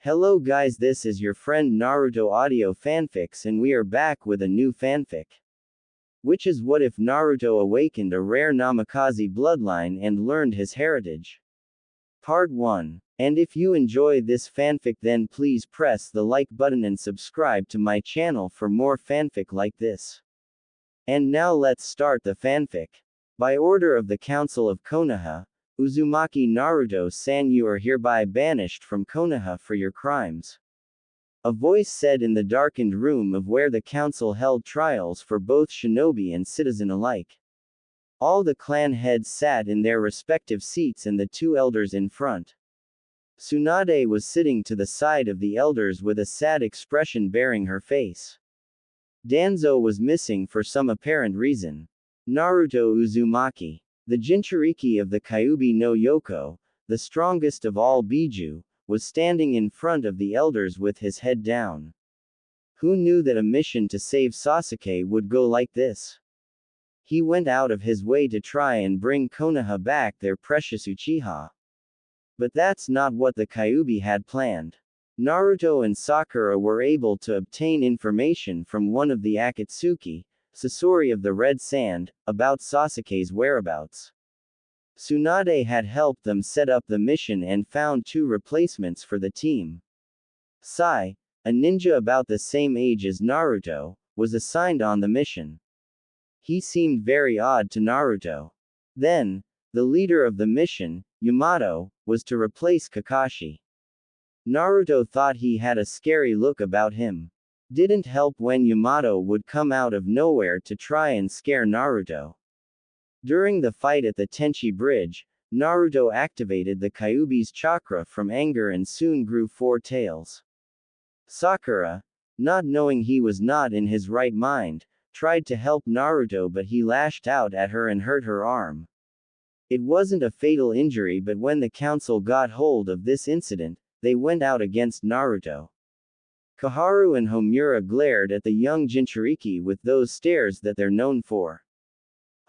Hello guys, this is your friend Naruto Audio Fanfics and we are back with a new fanfic. Which is what if Naruto awakened a rare Namikaze bloodline and learned his heritage? Part 1. And if you enjoy this fanfic then please press the like button and subscribe to my channel for more fanfic like this. And now let's start the fanfic. By order of the Council of Konoha, Uzumaki Naruto-san, you are hereby banished from Konoha for your crimes. A voice said in the darkened room of where the council held trials for both shinobi and citizen alike. All the clan heads sat in their respective seats and the two elders in front. Tsunade was sitting to the side of the elders with a sad expression bearing her face. Danzo was missing for some apparent reason. Naruto Uzumaki, the Jinchuriki of the Kyuubi no Yoko, the strongest of all Biju, was standing in front of the elders with his head down. Who knew that a mission to save Sasuke would go like this? He went out of his way to try and bring Konoha back their precious Uchiha. But that's not what the Kyuubi had planned. Naruto and Sakura were able to obtain information from one of the Akatsuki, Sasori of the Red Sand, about Sasuke's whereabouts. Tsunade had helped them set up the mission and found two replacements for the team. Sai, a ninja about the same age as Naruto, was assigned on the mission. He seemed very odd to Naruto. Then, the leader of the mission, Yamato, was to replace Kakashi. Naruto thought he had a scary look about him. Didn't help when Yamato would come out of nowhere to try and scare Naruto. During the fight at the Tenchi Bridge, Naruto activated the Kyuubi's chakra from anger and soon grew four tails. Sakura, not knowing he was not in his right mind, tried to help Naruto but he lashed out at her and hurt her arm. It wasn't a fatal injury but when the council got hold of this incident, they went out against Naruto. Koharu and Homura glared at the young Jinchuriki with those stares that they're known for.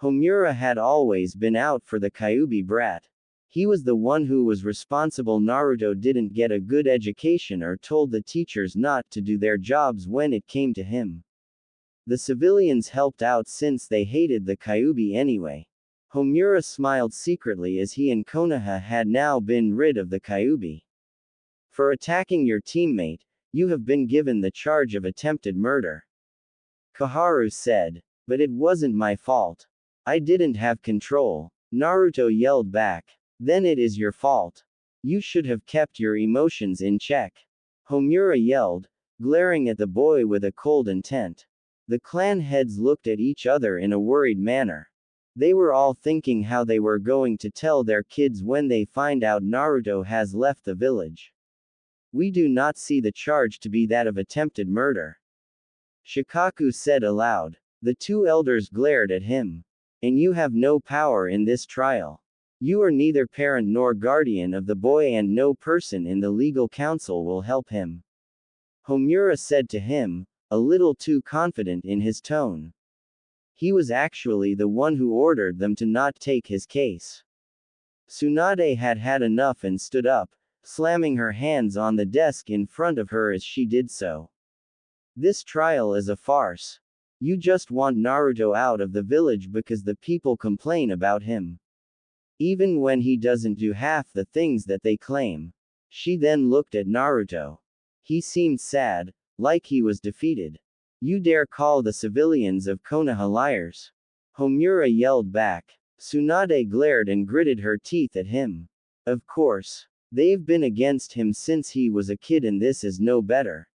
Homura had always been out for the Kyuubi brat. He was the one who was responsible. Naruto didn't get a good education or told the teachers not to do their jobs when it came to him. The civilians helped out since they hated the Kyuubi anyway. Homura smiled secretly as he and Konoha had now been rid of the Kyuubi. For attacking your teammate, you have been given the charge of attempted murder. Koharu said. But it wasn't my fault. I didn't have control. Naruto yelled back. Then it is your fault. You should have kept your emotions in check. Homura yelled, glaring at the boy with a cold intent. The clan heads looked at each other in a worried manner. They were all thinking how they were going to tell their kids when they find out Naruto has left the village. We do not see the charge to be that of attempted murder. Shikaku said aloud. The two elders glared at him. And you have no power in this trial. You are neither parent nor guardian of the boy and no person in the legal council will help him. Homura said to him, a little too confident in his tone. He was actually the one who ordered them to not take his case. Tsunade had had enough and stood up, slamming her hands on the desk in front of her as she did so. This trial is a farce. You just want Naruto out of the village because the people complain about him. Even when he doesn't do half the things that they claim. She then looked at Naruto. He seemed sad, like he was defeated. You dare call the civilians of Konoha liars? Homura yelled back. Tsunade glared and gritted her teeth at him. Of course. They've been against him since he was a kid and this is no better.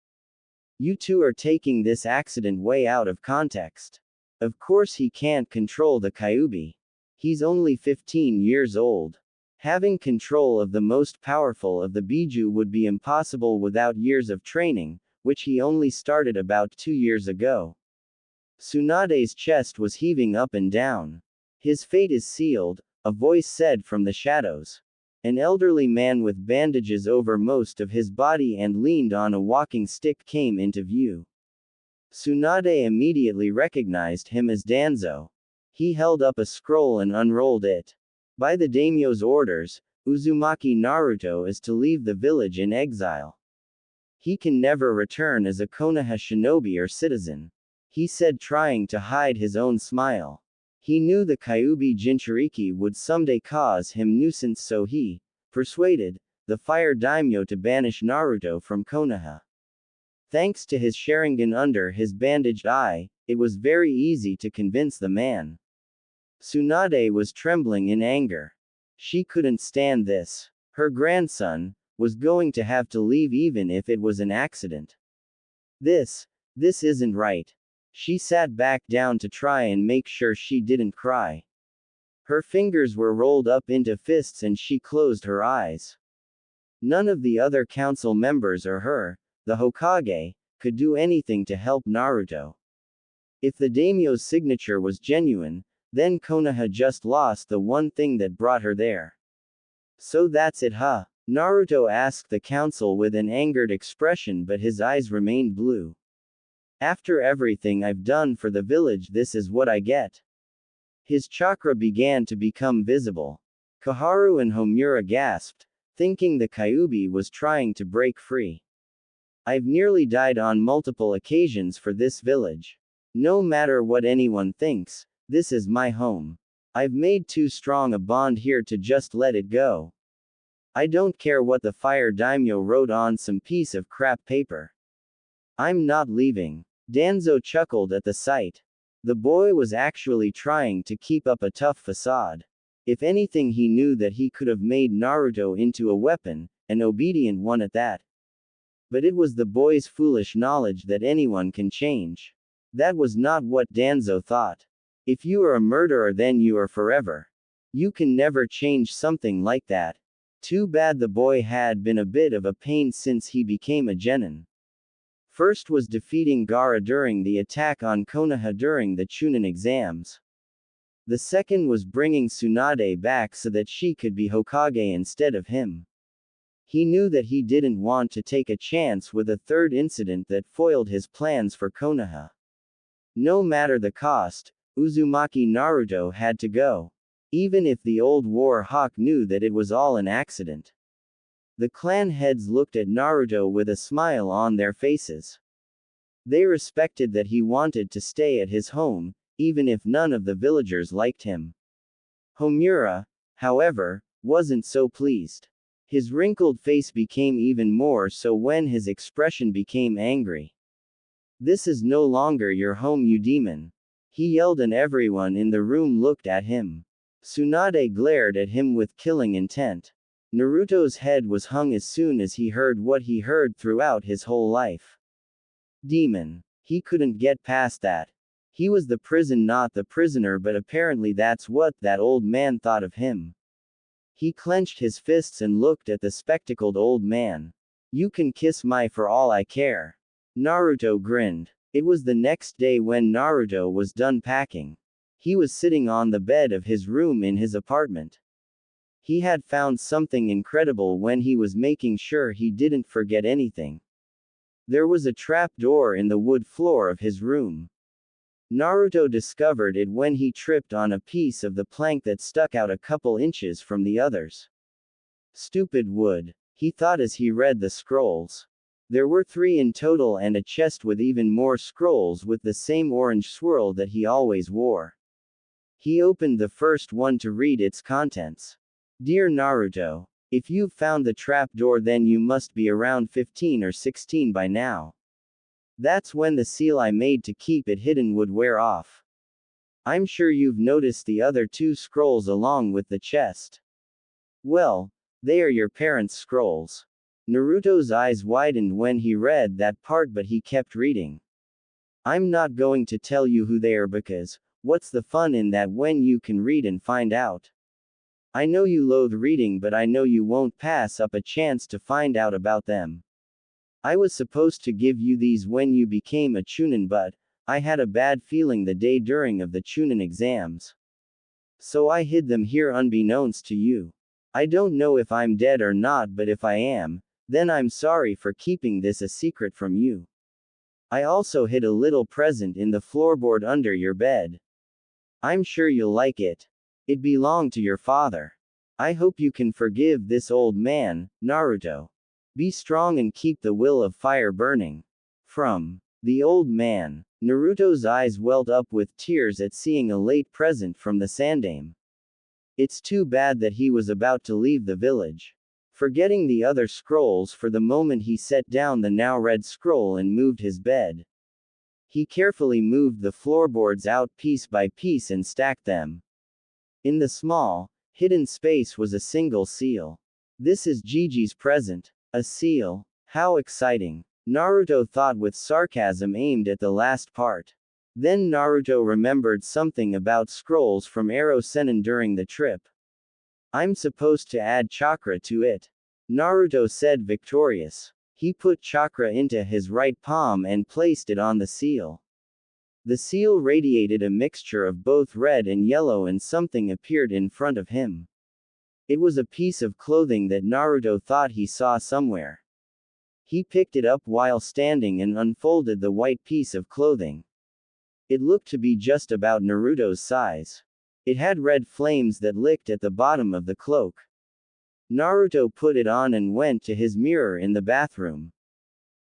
You two are taking this accident way out of context. Of course he can't control the Kyuubi. He's only 15 years old. Having control of the most powerful of the Biju would be impossible without years of training, which he only started about 2 years ago. Tsunade's chest was heaving up and down. His fate is sealed, a voice said from the shadows. An elderly man with bandages over most of his body and leaned on a walking stick came into view. Tsunade immediately recognized him as Danzo. He held up a scroll and unrolled it. By the daimyo's orders, Uzumaki Naruto is to leave the village in exile. He can never return as a Konoha shinobi or citizen. He said, trying to hide his own smile. He knew the Kyuubi Jinchuriki would someday cause him nuisance, so he persuaded the fire daimyo to banish Naruto from Konoha. Thanks to his Sharingan under his bandaged eye, it was very easy to convince the man. Tsunade was trembling in anger. She couldn't stand this. Her grandson was going to have to leave even if it was an accident. This isn't right. She sat back down to try and make sure she didn't cry. Her fingers were rolled up into fists and she closed her eyes. None of the other council members or her, the Hokage, could do anything to help Naruto. If the daimyo's signature was genuine, then Konoha just lost the one thing that brought her there. So that's it, huh? Naruto asked the council with an angered expression, but his eyes remained blue. After everything I've done for the village, this is what I get. His chakra began to become visible. Koharu and Homura gasped, thinking the Kyuubi was trying to break free. I've nearly died on multiple occasions for this village. No matter what anyone thinks, this is my home. I've made too strong a bond here to just let it go. I don't care what the fire daimyo wrote on some piece of crap paper. I'm not leaving. Danzo chuckled at the sight. The boy was actually trying to keep up a tough facade. If anything, he knew that he could have made Naruto into a weapon, an obedient one at that. But it was the boy's foolish knowledge that anyone can change. That was not what Danzo thought. If you are a murderer, then you are forever. You can never change something like that. Too bad the boy had been a bit of a pain since he became a genin. First was defeating Gaara during the attack on Konoha during the Chunin exams. The second was bringing Tsunade back so that she could be Hokage instead of him. He knew that he didn't want to take a chance with a third incident that foiled his plans for Konoha. No matter the cost, Uzumaki Naruto had to go. Even if the old war hawk knew that it was all an accident. The clan heads looked at Naruto with a smile on their faces. They respected that he wanted to stay at his home, even if none of the villagers liked him. Homura, however, wasn't so pleased. His wrinkled face became even more so when his expression became angry. This is no longer your home, you demon. He yelled and everyone in the room looked at him. Tsunade glared at him with killing intent. Naruto's head was hung as soon as he heard what he heard throughout his whole life. Demon. He couldn't get past that. He was the prison, not the prisoner, but apparently that's what that old man thought of him. He clenched his fists and looked at the spectacled old man. You can kiss my for all I care. Naruto grinned. It was the next day when Naruto was done packing. He was sitting on the bed of his room in his apartment. He had found something incredible when he was making sure he didn't forget anything. There was a trap door in the wood floor of his room. Naruto discovered it when he tripped on a piece of the plank that stuck out a couple inches from the others. Stupid wood, he thought as he read the scrolls. There were 3 in total and a chest with even more scrolls with the same orange swirl that he always wore. He opened the first one to read its contents. Dear Naruto, if you've found the trap door, then you must be around 15 or 16 by now. That's when the seal I made to keep it hidden would wear off. I'm sure you've noticed the other 2 scrolls along with the chest. Well, they are your parents' scrolls. Naruto's eyes widened when he read that part, but he kept reading. I'm not going to tell you who they are because, what's the fun in that when you can read and find out? I know you loathe reading, but I know you won't pass up a chance to find out about them. I was supposed to give you these when you became a Chunin, but I had a bad feeling the day during of the Chunin exams. So I hid them here unbeknownst to you. I don't know if I'm dead or not, but if I am, then I'm sorry for keeping this a secret from you. I also hid a little present in the floorboard under your bed. I'm sure you'll like it. It belonged to your father. I hope you can forgive this old man, Naruto. Be strong and keep the will of fire burning. From the old man. Naruto's eyes welled up with tears at seeing a late present from the Sandaime. It's too bad that he was about to leave the village. Forgetting the other scrolls for the moment, he set down the now red scroll and moved his bed. He carefully moved the floorboards out piece by piece and stacked them. In the small, hidden space was a single seal. This is Gigi's present. A seal. How exciting. Naruto thought with sarcasm aimed at the last part. Then Naruto remembered something about scrolls from Arrow Sennin during the trip. I'm supposed to add chakra to it. Naruto said, victorious. He put chakra into his right palm and placed it on the seal. The seal radiated a mixture of both red and yellow, and something appeared in front of him. It was a piece of clothing that Naruto thought he saw somewhere. He picked it up while standing and unfolded the white piece of clothing. It looked to be just about Naruto's size. It had red flames that licked at the bottom of the cloak. Naruto put it on and went to his mirror in the bathroom.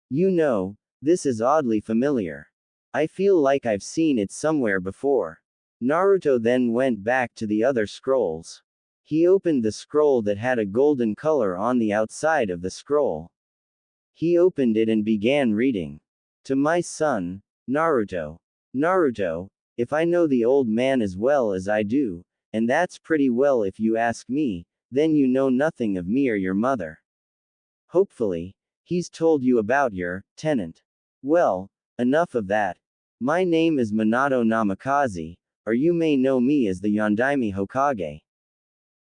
You know, this is oddly familiar. I feel like I've seen it somewhere before. Naruto then went back to the other scrolls. He opened the scroll that had a golden color on the outside of the scroll. He opened it and began reading. To my son, Naruto. Naruto, if I know the old man as well as I do, and that's pretty well if you ask me, then you know nothing of me or your mother. Hopefully, he's told you about your tenant. Well, enough of that. My name is Minato Namikaze, or you may know me as the Yondaime Hokage.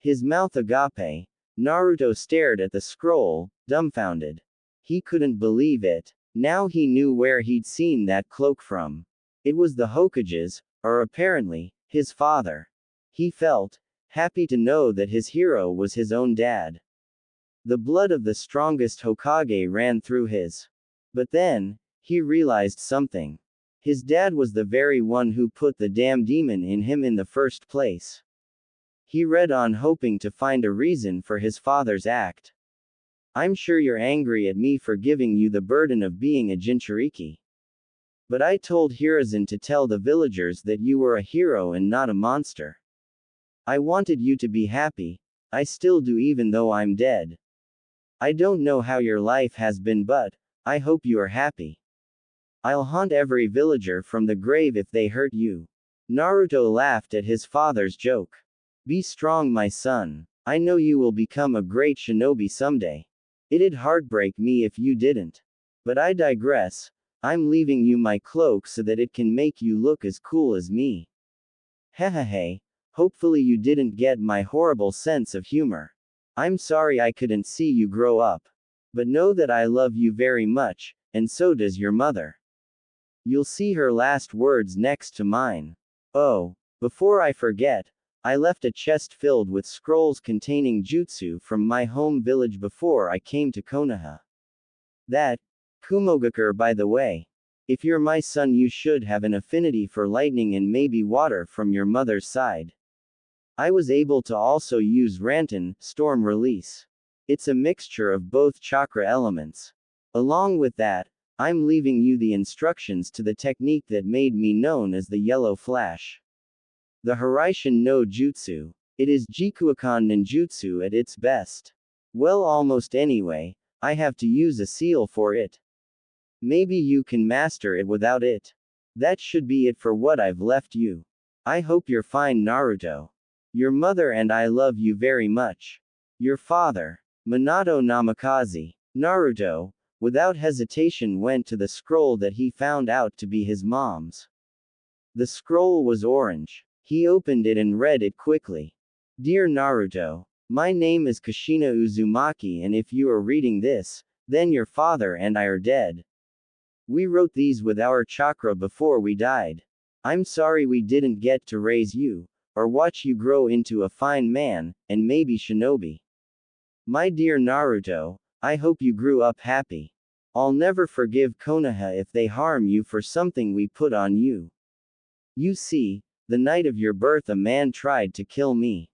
His mouth agape. Naruto stared at the scroll, dumbfounded. He couldn't believe it. Now he knew where he'd seen that cloak from. It was the Hokage's, or apparently, his father. He felt happy to know that his hero was his own dad. The blood of the strongest Hokage ran through his. But then, he realized something. His dad was the very one who put the damn demon in him in the first place. He read on, hoping to find a reason for his father's act. I'm sure you're angry at me for giving you the burden of being a Jinchuriki. But I told Hiruzen to tell the villagers that you were a hero and not a monster. I wanted you to be happy. I still do, even though I'm dead. I don't know how your life has been, but I hope you are happy. I'll haunt every villager from the grave if they hurt you. Naruto laughed at his father's joke. Be strong, my son. I know you will become a great shinobi someday. It'd heartbreak me if you didn't. But I digress. I'm leaving you my cloak so that it can make you look as cool as me. Hehehe. Hopefully you didn't get my horrible sense of humor. I'm sorry I couldn't see you grow up. But know that I love you very much, and so does your mother. You'll see her last words next to mine. Oh, before I forget, I left a chest filled with scrolls containing jutsu from my home village before I came to Konoha. That, Kumogakure, by the way. If you're my son, you should have an affinity for lightning and maybe water from your mother's side. I was able to also use Ranton, storm release. It's a mixture of both chakra elements. Along with that, I'm leaving you the instructions to the technique that made me known as the Yellow Flash. The Hiraishin no Jutsu. It is Jikuukan ninjutsu at its best. Well, almost anyway, I have to use a seal for it. Maybe you can master it without it. That should be it for what I've left you. I hope you're fine, Naruto. Your mother and I love you very much. Your father, Minato Namikaze. Naruto, without hesitation, went to the scroll that he found out to be his mom's. The scroll was orange. He opened it and read it quickly. Dear Naruto, my name is Kushina Uzumaki, and if you are reading this, then your father and I are dead. We wrote these with our chakra before we died. I'm sorry we didn't get to raise you, or watch you grow into a fine man, and maybe shinobi. My dear Naruto, I hope you grew up happy. I'll never forgive Konoha if they harm you for something we put on you. You see, the night of your birth a man tried to kill me.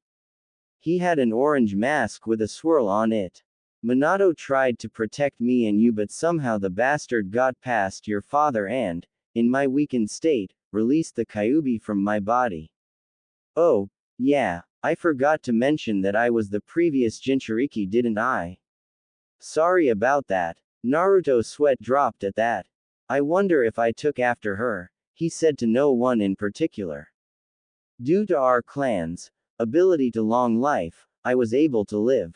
He had an orange mask with a swirl on it. Minato tried to protect me and you, but somehow the bastard got past your father and, in my weakened state, released the Kyuubi from my body. Oh, yeah, I forgot to mention that I was the previous Jinchuriki, didn't I? Sorry about that. Naruto's sweat dropped at that. I wonder if I took after her, he said to no one in particular. Due to our clan's ability to long life, I was able to live.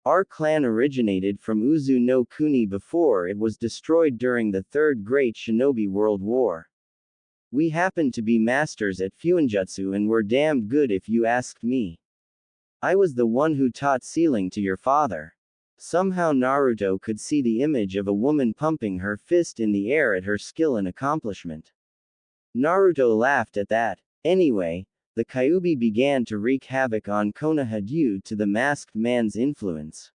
Our clan originated from Uzu no Kuni before it was destroyed during the Third Great Shinobi World War. We happened to be masters at Fuinjutsu and were damned good if you asked me. I was the one who taught sealing to your father. Somehow Naruto could see the image of a woman pumping her fist in the air at her skill and accomplishment. Naruto laughed at that. Anyway, the Kyuubi began to wreak havoc on Konoha due to the masked man's influence.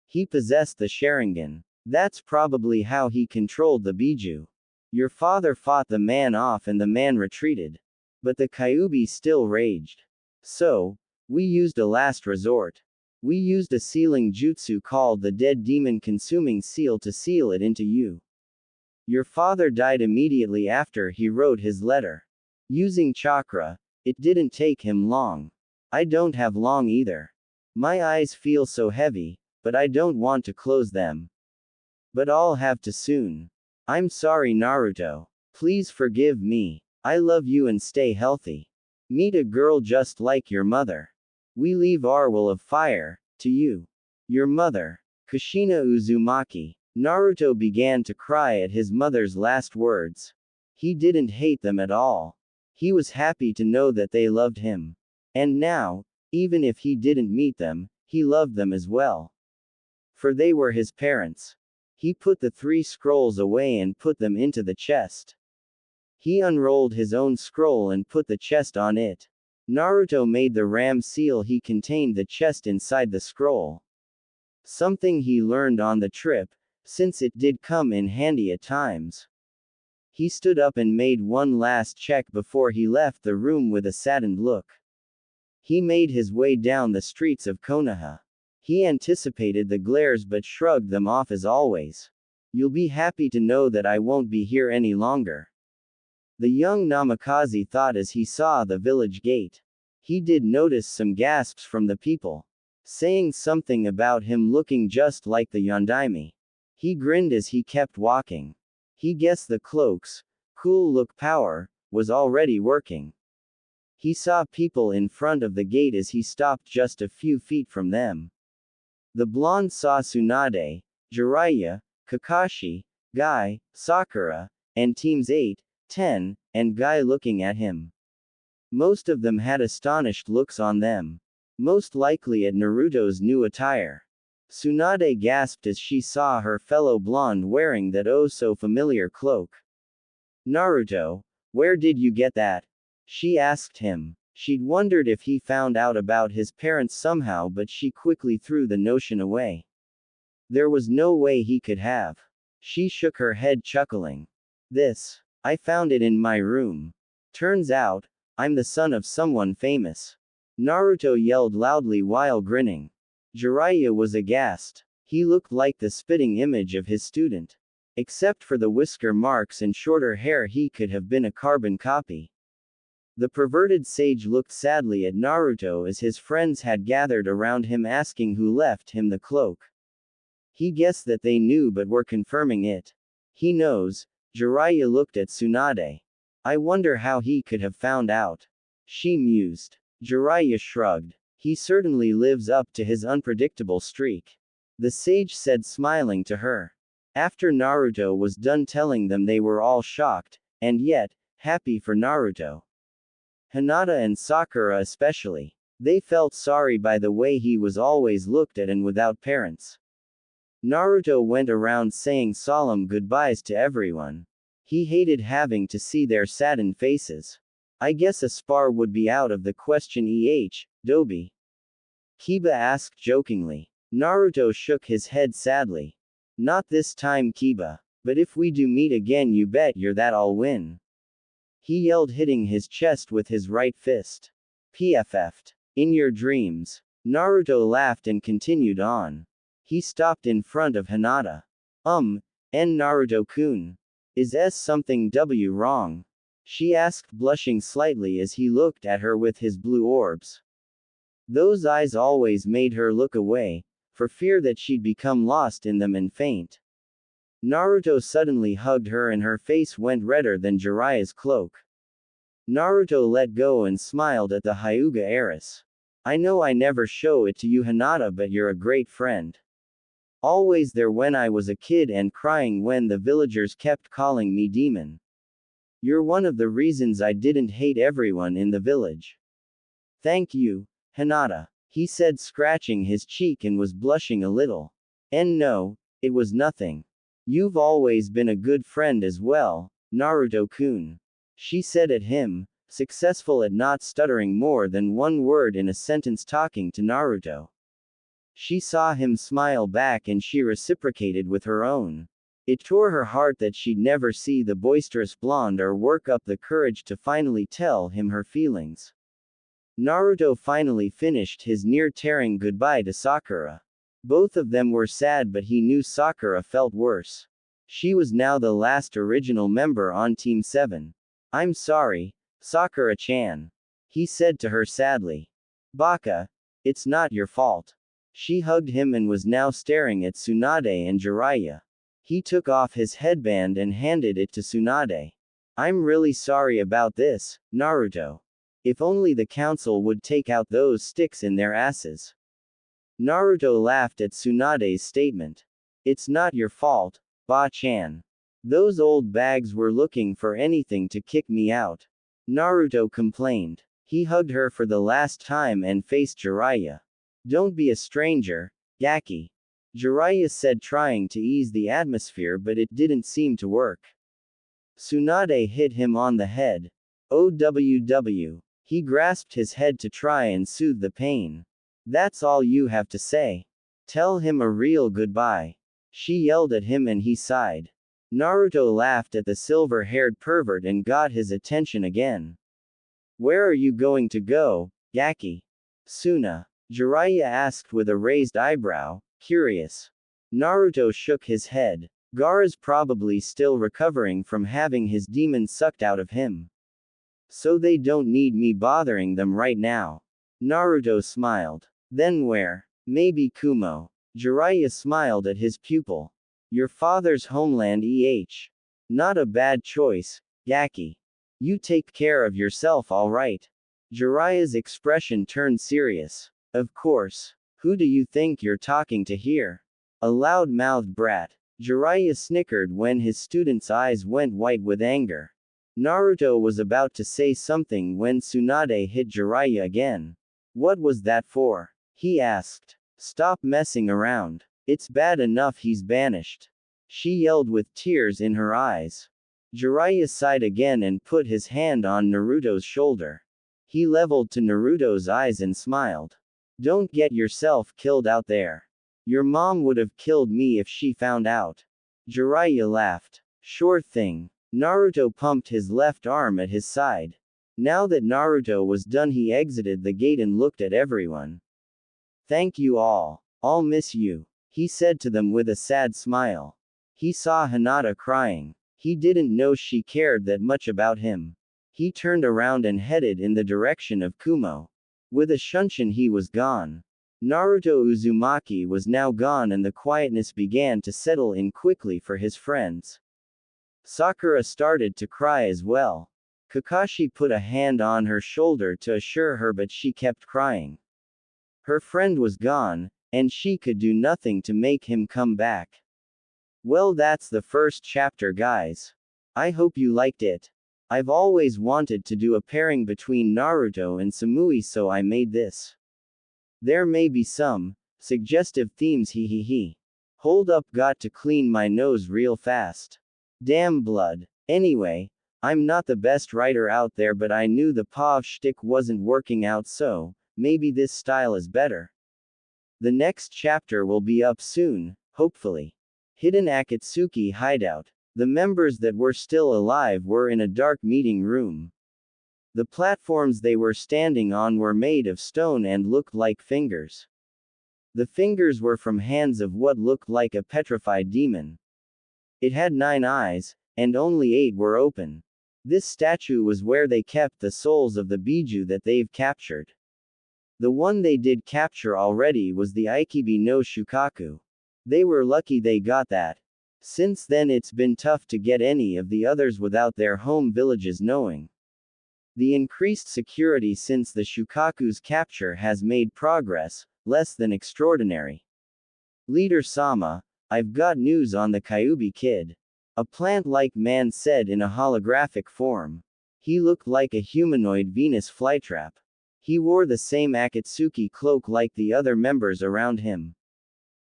He possessed the Sharingan. That's probably how he controlled the Biju. Your father fought the man off and the man retreated. But the Kyuubi still raged. So, we used a last resort. We used a sealing jutsu called the Dead Demon Consuming Seal to seal it into you. Your father died immediately after he wrote his letter. Using chakra, it didn't take him long. I don't have long either. My eyes feel so heavy, but I don't want to close them. But I'll have to soon. I'm sorry, Naruto. Please forgive me. I love you and stay healthy. Meet a girl just like your mother. We leave our will of fire to you. Your mother, Kushina Uzumaki. Naruto began to cry at his mother's last words. He didn't hate them at all. He was happy to know that they loved him. And now, even if he didn't meet them, he loved them as well. For they were his parents. He put the 3 scrolls away and put them into the chest. He unrolled his own scroll and put the chest on it. Naruto made the ram seal. He contained the chest inside the scroll. Something he learned on the trip, since it did come in handy at times. He stood up and made one last check before he left the room with a saddened look. He made his way down the streets of Konoha. He anticipated the glares but shrugged them off as always. You'll be happy to know that I won't be here any longer. The young Namikaze thought as he saw the village gate. He did notice some gasps from the people, saying something about him looking just like the Yondaime. He grinned as he kept walking. He guessed the cloak's cool look power was already working. He saw people in front of the gate as he stopped just a few feet from them. The blonde saw Tsunade, Jiraiya, Kakashi, Guy, Sakura, and teams 8, 10, and Guy looking at him. Most of them had astonished looks on them. Most likely at Naruto's new attire. Tsunade gasped as she saw her fellow blonde wearing that oh so familiar cloak. Naruto, where did you get that? She asked him. She'd wondered if he found out about his parents somehow, but she quickly threw the notion away. There was no way he could have. She shook her head chuckling. I found it in my room. Turns out, I'm the son of someone famous. Naruto yelled loudly while grinning. Jiraiya was aghast. He looked like the spitting image of his student. Except for the whisker marks and shorter hair, he could have been a carbon copy. The perverted sage looked sadly at Naruto as his friends had gathered around him asking who left him the cloak. He guessed that they knew but were confirming it. He knows. Jiraiya looked at Tsunade. I wonder how he could have found out. She mused. Jiraiya shrugged. He certainly lives up to his unpredictable streak. The sage said, smiling to her. After Naruto was done telling them, they were all shocked, and yet, happy for Naruto. Hinata and Sakura especially. They felt sorry by the way he was always looked at and without parents. Naruto went around saying solemn goodbyes to everyone. He hated having to see their saddened faces. I guess a spar would be out of the question. Dobi. Kiba asked jokingly. Naruto shook his head sadly. Not this time, Kiba. But if we do meet again, you bet you're that I'll win. He yelled, hitting his chest with his right fist. PFF'd. In your dreams. Naruto laughed and continued on. He stopped in front of Hinata. Naruto-kun. Is something wrong? She asked, blushing slightly as he looked at her with his blue orbs. Those eyes always made her look away, for fear that she'd become lost in them and faint. Naruto suddenly hugged her and her face went redder than Jiraiya's cloak. Naruto let go and smiled at the Hyuga heiress. I know I never show it to you, Hinata, but you're a great friend. Always there when I was a kid and crying when the villagers kept calling me demon. You're one of the reasons I didn't hate everyone in the village. Thank you, Hinata, he said, scratching his cheek and was blushing a little. And no, it was nothing. You've always been a good friend as well, Naruto-kun. She said at him, successful at not stuttering more than one word in a sentence talking to Naruto. She saw him smile back and she reciprocated with her own. It tore her heart that she'd never see the boisterous blonde or work up the courage to finally tell him her feelings. Naruto finally finished his near-tearing goodbye to Sakura. Both of them were sad, but he knew Sakura felt worse. She was now the last original member on Team 7. I'm sorry, Sakura-chan, he said to her sadly. Baka, it's not your fault. She hugged him and was now staring at Tsunade and Jiraiya. He took off his headband and handed it to Tsunade. I'm really sorry about this, Naruto. If only the council would take out those sticks in their asses. Naruto laughed at Tsunade's statement. It's not your fault, Ba-chan. Those old bags were looking for anything to kick me out. Naruto complained. He hugged her for the last time and faced Jiraiya. Don't be a stranger, Gaki. Jiraiya said, trying to ease the atmosphere, but it didn't seem to work. Tsunade hit him on the head. OWW. He grasped his head to try and soothe the pain. That's all you have to say. Tell him a real goodbye. She yelled at him and he sighed. Naruto laughed at the silver-haired pervert and got his attention again. Where are you going to go, Gaki? Suna. Jiraiya asked with a raised eyebrow, curious. Naruto shook his head. Gaara's probably still recovering from having his demon sucked out of him. So they don't need me bothering them right now. Naruto smiled. Then where? Maybe Kumo. Jiraiya smiled at his pupil. Your father's homeland, Not a bad choice, Gaki. You take care of yourself, alright. Jiraiya's expression turned serious. Of course. Who do you think you're talking to here? A loud-mouthed brat. Jiraiya snickered when his student's eyes went white with anger. Naruto was about to say something when Tsunade hit Jiraiya again. What was that for? He asked. Stop messing around. It's bad enough he's banished. She yelled with tears in her eyes. Jiraiya sighed again and put his hand on Naruto's shoulder. He leveled to Naruto's eyes and smiled. Don't get yourself killed out there. Your mom would have killed me if she found out. Jiraiya laughed. Sure thing. Naruto pumped his left arm at his side. Now that Naruto was done, he exited the gate and looked at everyone. Thank you all. I'll miss you, he said to them with a sad smile. He saw Hinata crying. He didn't know she cared that much about him. He turned around and headed in the direction of Kumo. With a shunshin he was gone. Naruto Uzumaki was now gone and the quietness began to settle in quickly for his friends. Sakura started to cry as well. Kakashi put a hand on her shoulder to assure her, but she kept crying. Her friend was gone, and she could do nothing to make him come back. Well, that's the first chapter, guys. I hope you liked it. I've always wanted to do a pairing between Naruto and Samui, so I made this. There may be some suggestive themes, he. Hold up, got to clean my nose real fast. Damn blood. Anyway, I'm not the best writer out there, but I knew the POV shtick wasn't working out, so maybe this style is better. The next chapter will be up soon, hopefully. Hidden Akatsuki hideout. The members that were still alive were in a dark meeting room. The platforms they were standing on were made of stone and looked like fingers. The fingers were from hands of what looked like a petrified demon. It had 9 eyes, and only 8 were open. This statue was where they kept the souls of the Biju that they've captured. The one they did capture already was the Ikibi no Shukaku. They were lucky they got that. Since then it's been tough to get any of the others without their home villages knowing. The increased security since the Shukaku's capture has made progress, less than extraordinary. Leader Sama, I've got news on the Kyubi kid. A plant-like man said in a holographic form. He looked like a humanoid Venus flytrap. He wore the same Akatsuki cloak like the other members around him.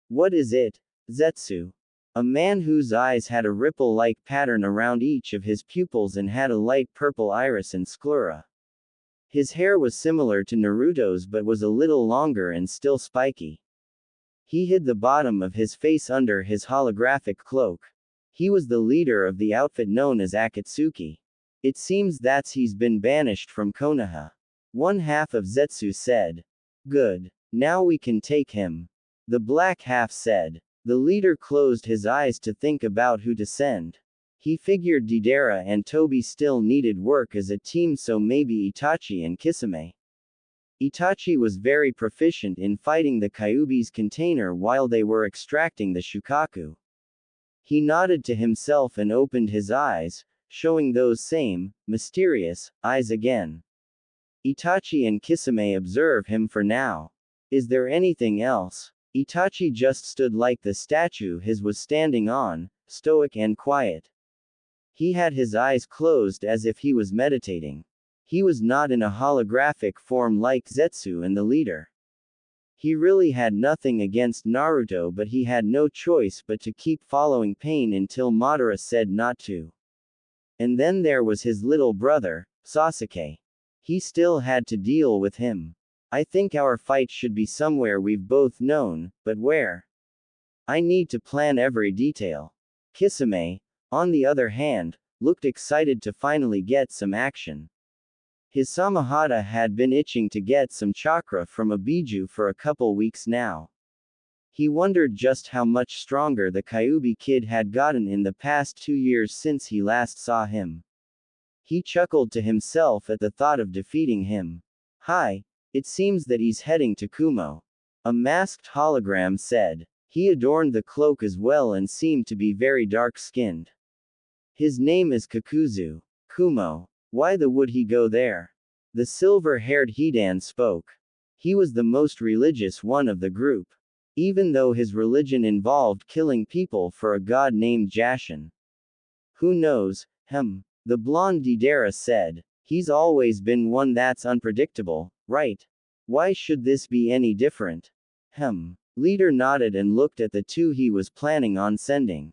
What is it, Zetsu? A man whose eyes had a ripple-like pattern around each of his pupils and had a light purple iris and sclera. His hair was similar to Naruto's but was a little longer and still spiky. He hid the bottom of his face under his holographic cloak. He was the leader of the outfit known as Akatsuki. It seems that's he's been banished from Konoha. One half of Zetsu said. Good. Now we can take him. The black half said. The leader closed his eyes to think about who to send. He figured Deidara and Tobi still needed work as a team, so maybe Itachi and Kitsune. Itachi was very proficient in fighting the Kyubi's container while they were extracting the Shukaku. He nodded to himself and opened his eyes, showing those same, mysterious, eyes again. Itachi and Kitsune observe him for now. Is there anything else? Itachi just stood like the statue his was standing on, stoic and quiet. He had his eyes closed as if he was meditating. He was not in a holographic form like Zetsu and the leader. He really had nothing against Naruto, but he had no choice but to keep following pain until Madara said not to. And then there was his little brother, Sasuke. He still had to deal with him. I think our fight should be somewhere we've both known, but where? I need to plan every detail. Kitsune, on the other hand, looked excited to finally get some action. His Samahata had been itching to get some chakra from a Biju for a couple weeks now. He wondered just how much stronger the Kyubi kid had gotten in the past 2 years since he last saw him. He chuckled to himself at the thought of defeating him. Hi. It seems that he's heading to Kumo. A masked hologram said. He adorned the cloak as well and seemed to be very dark-skinned. His name is Kakuzu. Kumo. Why would he go there? The silver-haired Hidan spoke. He was the most religious one of the group. Even though his religion involved killing people for a god named Jashin. Who knows, the blonde Deidara said. He's always been one that's unpredictable, right? Why should this be any different? Leader nodded and looked at the 2 he was planning on sending.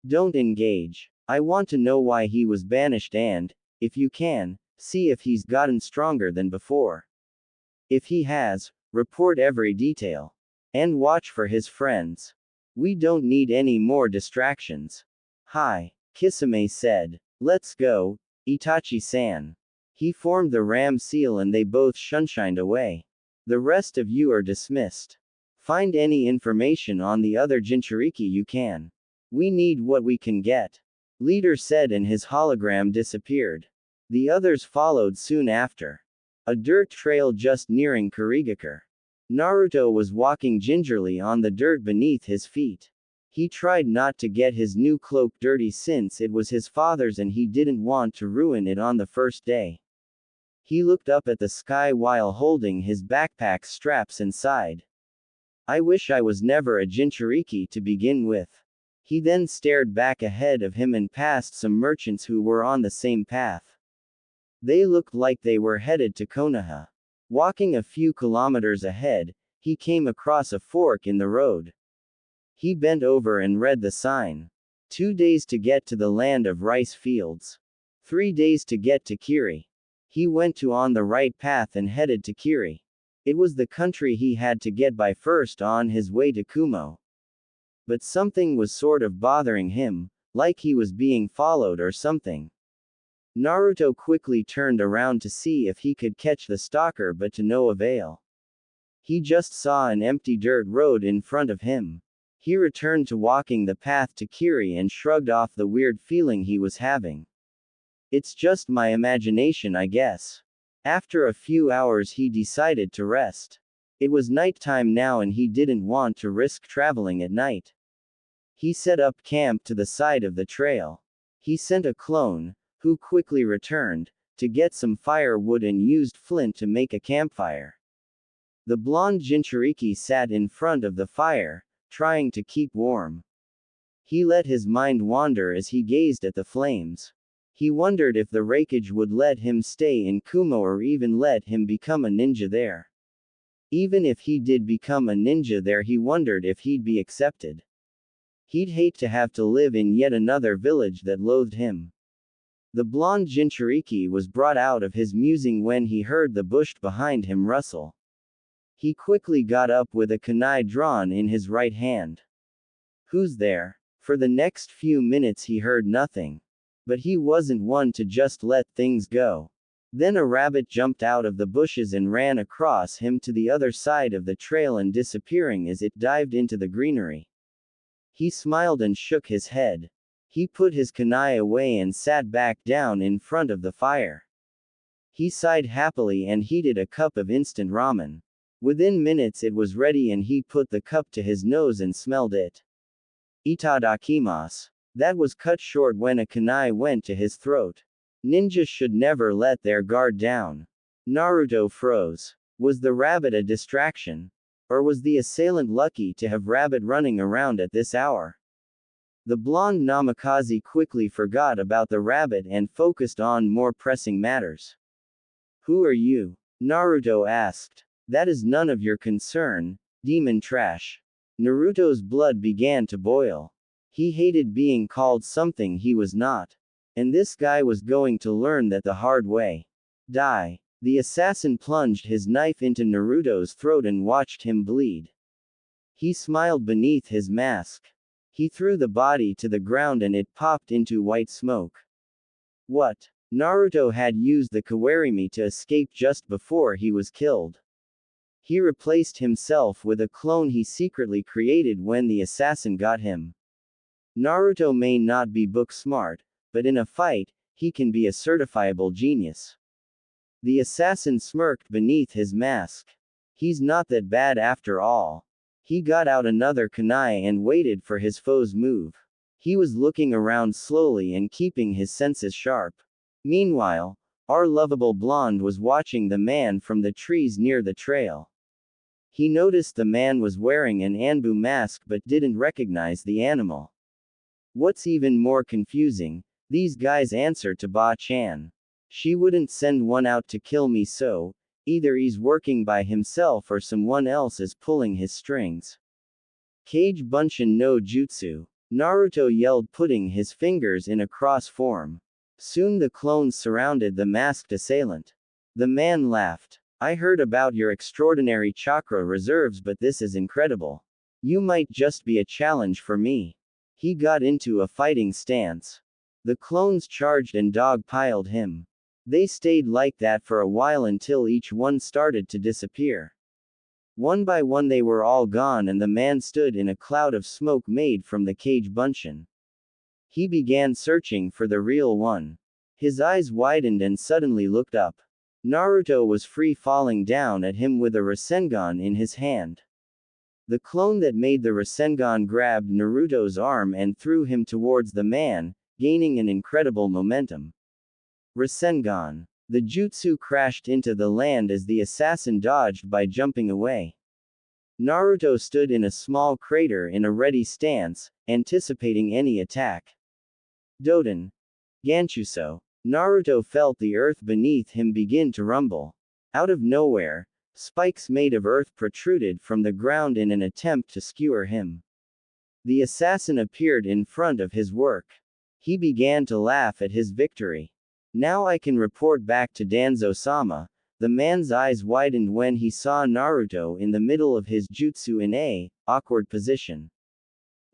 Don't engage. I want to know why he was banished and, if you can, see if he's gotten stronger than before. If he has, report every detail. And watch for his friends. We don't need any more distractions. Hi, Kitsune said. Let's go, Itachi-san. He formed the ram seal and they both shunshined away. The rest of you are dismissed. Find any information on the other Jinchuriki you can. We need what we can get. Leader said and his hologram disappeared. The others followed soon after. A dirt trail just nearing Kurigakure. Naruto was walking gingerly on the dirt beneath his feet. He tried not to get his new cloak dirty since it was his father's and he didn't want to ruin it on the first day. He looked up at the sky while holding his backpack's straps and sighed. I wish I was never a Jinchuriki to begin with. He then stared back ahead of him and past some merchants who were on the same path. They looked like they were headed to Konoha. Walking a few kilometers ahead, he came across a fork in the road. He bent over and read the sign. 2 days to get to the land of rice fields. 3 days to get to Kiri. He went on the right path and headed to Kiri. It was the country he had to get by first on his way to Kumo. But something was sort of bothering him, like he was being followed or something. Naruto quickly turned around to see if he could catch the stalker, but to no avail. He just saw an empty dirt road in front of him. He returned to walking the path to Kiri and shrugged off the weird feeling he was having. It's just my imagination, I guess. After a few hours, he decided to rest. It was nighttime now and he didn't want to risk traveling at night. He set up camp to the side of the trail. He sent a clone, who quickly returned, to get some firewood and used flint to make a campfire. The blonde Jinchuriki sat in front of the fire, trying to keep warm. He let his mind wander as he gazed at the flames. He wondered if the Raikage would let him stay in Kumo or even let him become a ninja there. Even if he did become a ninja there, he wondered if he'd be accepted. He'd hate to have to live in yet another village that loathed him. The blonde Jinchuriki was brought out of his musing when he heard the bush behind him rustle. He quickly got up with a kunai drawn in his right hand. Who's there? For the next few minutes he heard nothing. But he wasn't one to just let things go. Then a rabbit jumped out of the bushes and ran across him to the other side of the trail and disappearing as it dived into the greenery. He smiled and shook his head. He put his kunai away and sat back down in front of the fire. He sighed happily and heated a cup of instant ramen. Within minutes it was ready and he put the cup to his nose and smelled it. Itadakimasu. That was cut short when a kunai went to his throat. Ninjas should never let their guard down. Naruto froze. Was the rabbit a distraction? Or was the assailant lucky to have rabbit running around at this hour? The blonde Namikaze quickly forgot about the rabbit and focused on more pressing matters. Who are you? Naruto asked. That is none of your concern, demon trash. Naruto's blood began to boil. He hated being called something he was not. And this guy was going to learn that the hard way. Die. The assassin plunged his knife into Naruto's throat and watched him bleed. He smiled beneath his mask. He threw the body to the ground and it popped into white smoke. What? Naruto had used the kawarimi to escape just before he was killed. He replaced himself with a clone he secretly created when the assassin got him. Naruto may not be book smart, but in a fight, he can be a certifiable genius. The assassin smirked beneath his mask. He's not that bad after all. He got out another kunai and waited for his foe's move. He was looking around slowly and keeping his senses sharp. Meanwhile, our lovable blonde was watching the man from the trees near the trail. He noticed the man was wearing an Anbu mask but didn't recognize the animal. What's even more confusing, these guys answer to Ba-chan. She wouldn't send one out to kill me, so either he's working by himself or someone else is pulling his strings. Kage Bunshin no Jutsu. Naruto yelled, putting his fingers in a cross form. Soon the clones surrounded the masked assailant. The man laughed. I heard about your extraordinary chakra reserves, but this is incredible. You might just be a challenge for me. He got into a fighting stance. The clones charged and dogpiled him. They stayed like that for a while until each one started to disappear. One by one they were all gone and the man stood in a cloud of smoke made from the Kage Bunshin. He began searching for the real one. His eyes widened and suddenly looked up. Naruto was free falling down at him with a Rasengan in his hand. The clone that made the Rasengan grabbed Naruto's arm and threw him towards the man, gaining an incredible momentum. Rasengan. The jutsu crashed into the land as the assassin dodged by jumping away. Naruto stood in a small crater in a ready stance, anticipating any attack. Doden. Ganchuso. Naruto felt the earth beneath him begin to rumble. Out of nowhere, spikes made of earth protruded from the ground in an attempt to skewer him. The assassin appeared in front of his work. He began to laugh at his victory. Now I can report back to Danzo-sama. The man's eyes widened when he saw Naruto in the middle of his jutsu in a awkward position.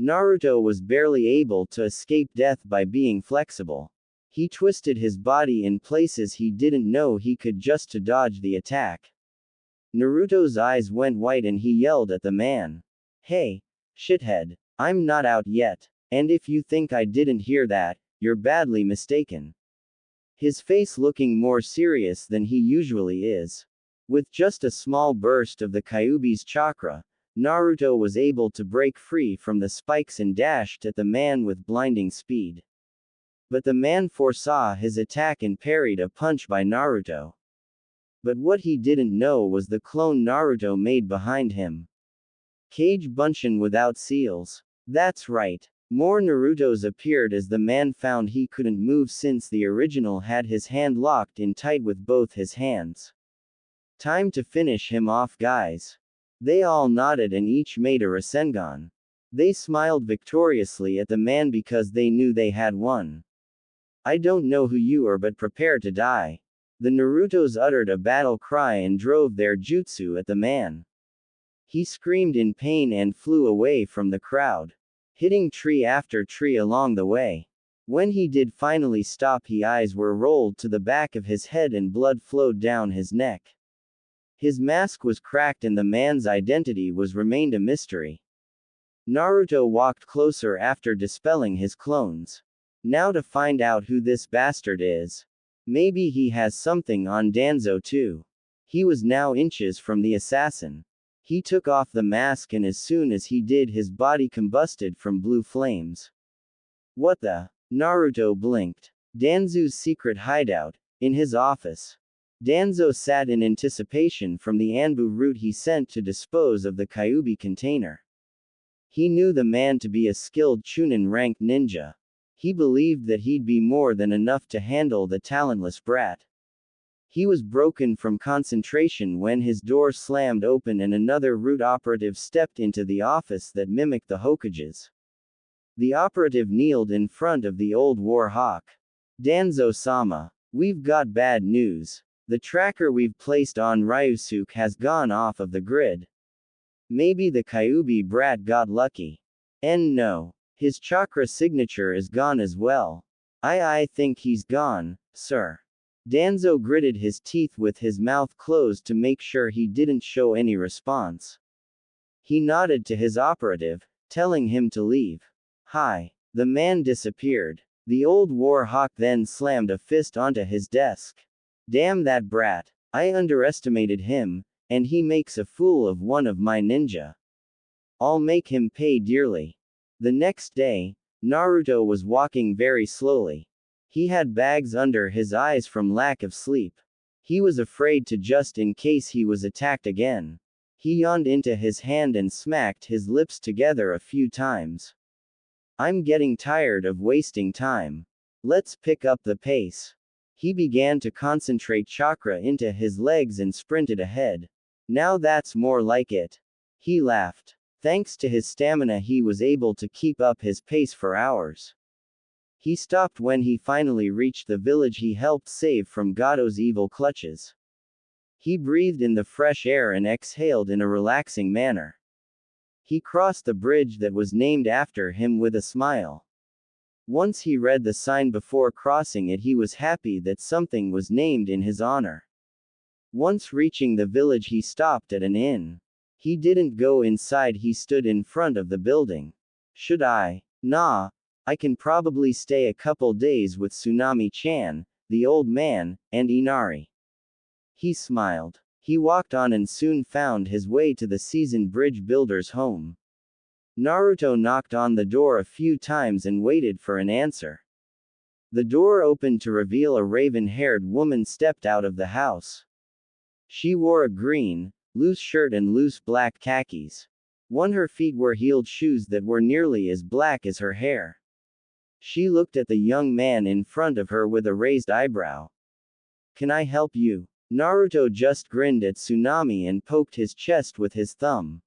Naruto was barely able to escape death by being flexible. He twisted his body in places he didn't know he could just to dodge the attack. Naruto's eyes went white and he yelled at the man. Hey, shithead. I'm not out yet. And if you think I didn't hear that, you're badly mistaken. His face looking more serious than he usually is. With just a small burst of the Kyuubi's chakra, Naruto was able to break free from the spikes and dashed at the man with blinding speed. But the man foresaw his attack and parried a punch by Naruto. But what he didn't know was the clone Naruto made behind him. Cage Bunshin without seals. That's right. More Narutos appeared as the man found he couldn't move since the original had his hand locked in tight with both his hands. Time to finish him off, guys. They all nodded and each made a Rasengan. They smiled victoriously at the man because they knew they had won. I don't know who you are, but prepare to die. The Narutos uttered a battle cry and drove their jutsu at the man. He screamed in pain and flew away from the crowd, hitting tree after tree along the way. When he did finally stop, his eyes were rolled to the back of his head and blood flowed down his neck. His mask was cracked and the man's identity was remained a mystery. Naruto walked closer after dispelling his clones. Now to find out who this bastard is. Maybe he has something on Danzo too. He was now inches from the assassin. He took off the mask and as soon as he did, his body combusted from blue flames. What the? Naruto blinked. Danzo's secret hideout, in his office. Danzo sat in anticipation from the Anbu route he sent to dispose of the Kyuubi container. He knew the man to be a skilled Chunin-ranked ninja. He believed that he'd be more than enough to handle the talentless brat. He was broken from concentration when his door slammed open and another root operative stepped into the office that mimicked the Hokage's. The operative kneeled in front of the old war hawk. Danzo-sama, we've got bad news. The tracker we've placed on Ryusuke has gone off of the grid. Maybe the Kyuubi brat got lucky. And no. His chakra signature is gone as well. I think he's gone, sir. Danzo gritted his teeth with his mouth closed to make sure he didn't show any response. He nodded to his operative, telling him to leave. Hi. The man disappeared. The old war hawk then slammed a fist onto his desk. Damn that brat. I underestimated him, and he makes a fool of one of my ninja. I'll make him pay dearly. The next day, Naruto was walking very slowly. He had bags under his eyes from lack of sleep. He was afraid to just in case he was attacked again. He yawned into his hand and smacked his lips together a few times. I'm getting tired of wasting time. Let's pick up the pace. He began to concentrate chakra into his legs and sprinted ahead. Now that's more like it. He laughed. Thanks to his stamina, he was able to keep up his pace for hours. He stopped when he finally reached the village he helped save from Gato's evil clutches. He breathed in the fresh air and exhaled in a relaxing manner. He crossed the bridge that was named after him with a smile. Once he read the sign before crossing it, he was happy that something was named in his honor. Once reaching the village, he stopped at an inn. He didn't go inside, he stood in front of the building. Should I? Nah. I can probably stay a couple days with Tsunami-chan, the old man, and Inari. He smiled. He walked on and soon found his way to the seasoned bridge builder's home. Naruto knocked on the door a few times and waited for an answer. The door opened to reveal a raven-haired woman stepped out of the house. She wore a green, loose shirt and loose black khakis. On her feet were heeled shoes that were nearly as black as her hair. She looked at the young man in front of her with a raised eyebrow. Can I help you? Naruto just grinned at Tsunami and poked his chest with his thumb.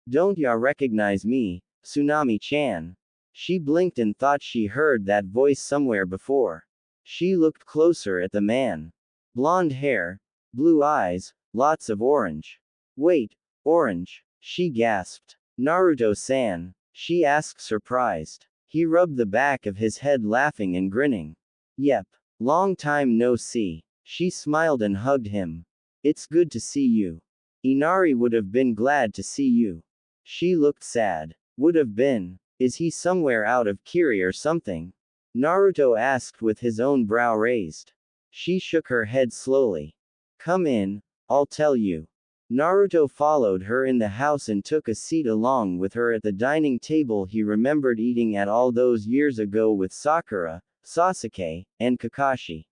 Don't ya recognize me, Tsunami-chan? She blinked and thought she heard that voice somewhere before. She looked closer at the man. Blonde hair, blue eyes, lots of orange. Wait, orange? She gasped. Naruto-san? She asked surprised. He rubbed the back of his head laughing and grinning. Yep. Long time no see. She smiled and hugged him. It's good to see you. Inari would have been glad to see you. She looked sad. Would have been. Is he somewhere out of Kiri or something? Naruto asked with his own brow raised. She shook her head slowly. Come in, I'll tell you. Naruto followed her in the house and took a seat along with her at the dining table he remembered eating at all those years ago with Sakura, Sasuke, and Kakashi.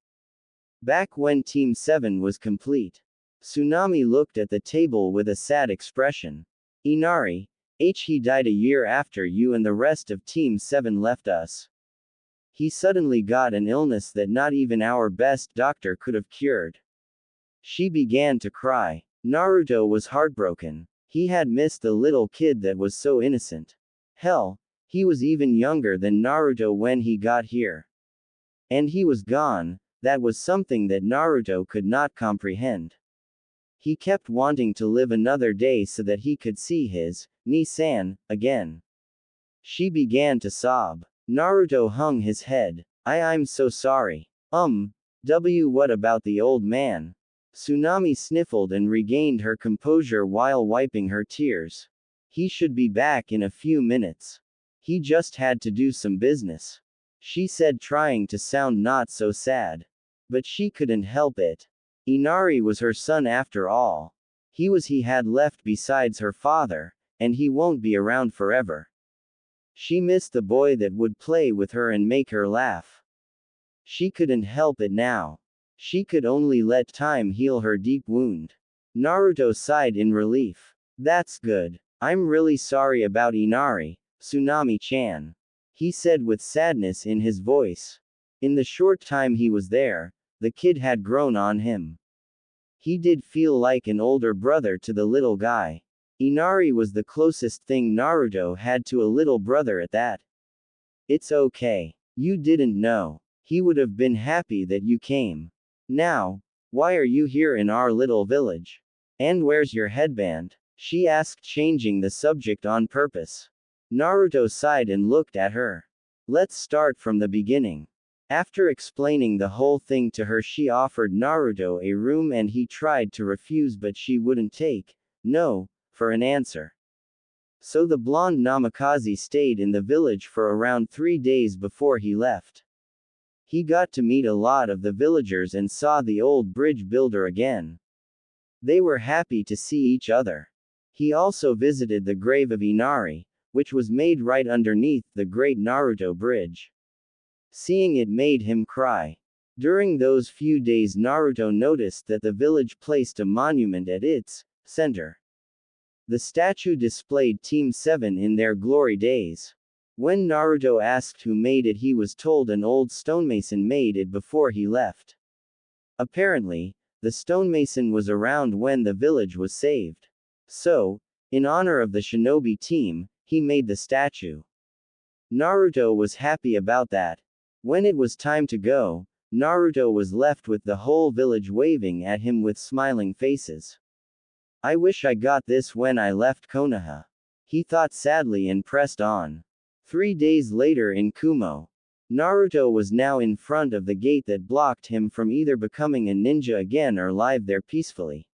Back when Team 7 was complete. Tsunami looked at the table with a sad expression. Inari, he died a year after you and the rest of Team 7 left us. He suddenly got an illness that not even our best doctor could have cured. She began to cry. Naruto was heartbroken. He had missed the little kid that was so innocent. Hell, he was even younger than Naruto when he got here. And he was gone. That was something that Naruto could not comprehend. He kept wanting to live another day so that he could see his Ni-san again. She began to sob. Naruto hung his head. I'm so sorry. What about the old man? Tsunami sniffled and regained her composure while wiping her tears. He should be back in a few minutes. He just had to do some business. She said, trying to sound not so sad. But she couldn't help it. Inari was her son after all. He had left besides her father, and he won't be around forever. She missed the boy that would play with her and make her laugh. She couldn't help it now. She could only let time heal her deep wound. Naruto sighed in relief. That's good. I'm really sorry about Inari, Tsunami-chan. He said with sadness in his voice. In the short time he was there, the kid had grown on him. He did feel like an older brother to the little guy. Inari was the closest thing Naruto had to a little brother at that. It's okay. You didn't know. He would have been happy that you came. Now, why are you here in our little village? And where's your headband? She asked, changing the subject on purpose. Naruto sighed and looked at her. Let's start from the beginning. After explaining the whole thing to her, she offered Naruto a room and he tried to refuse, but she wouldn't take no for an answer. So the blonde Namikaze stayed in the village for around 3 days before he left. He got to meet a lot of the villagers and saw the old bridge builder again. They were happy to see each other. He also visited the grave of Inari, which was made right underneath the great Naruto bridge. Seeing it made him cry. During those few days, Naruto noticed that the village placed a monument at its center. The statue displayed Team 7 in their glory days. When Naruto asked who made it, he was told an old stonemason made it before he left. Apparently, the stonemason was around when the village was saved. So, in honor of the shinobi team, he made the statue. Naruto was happy about that. When it was time to go, Naruto was left with the whole village waving at him with smiling faces. I wish I got this when I left Konoha. He thought sadly and pressed on. 3 days later in Kumo. Naruto was now in front of the gate that blocked him from either becoming a ninja again or live there peacefully.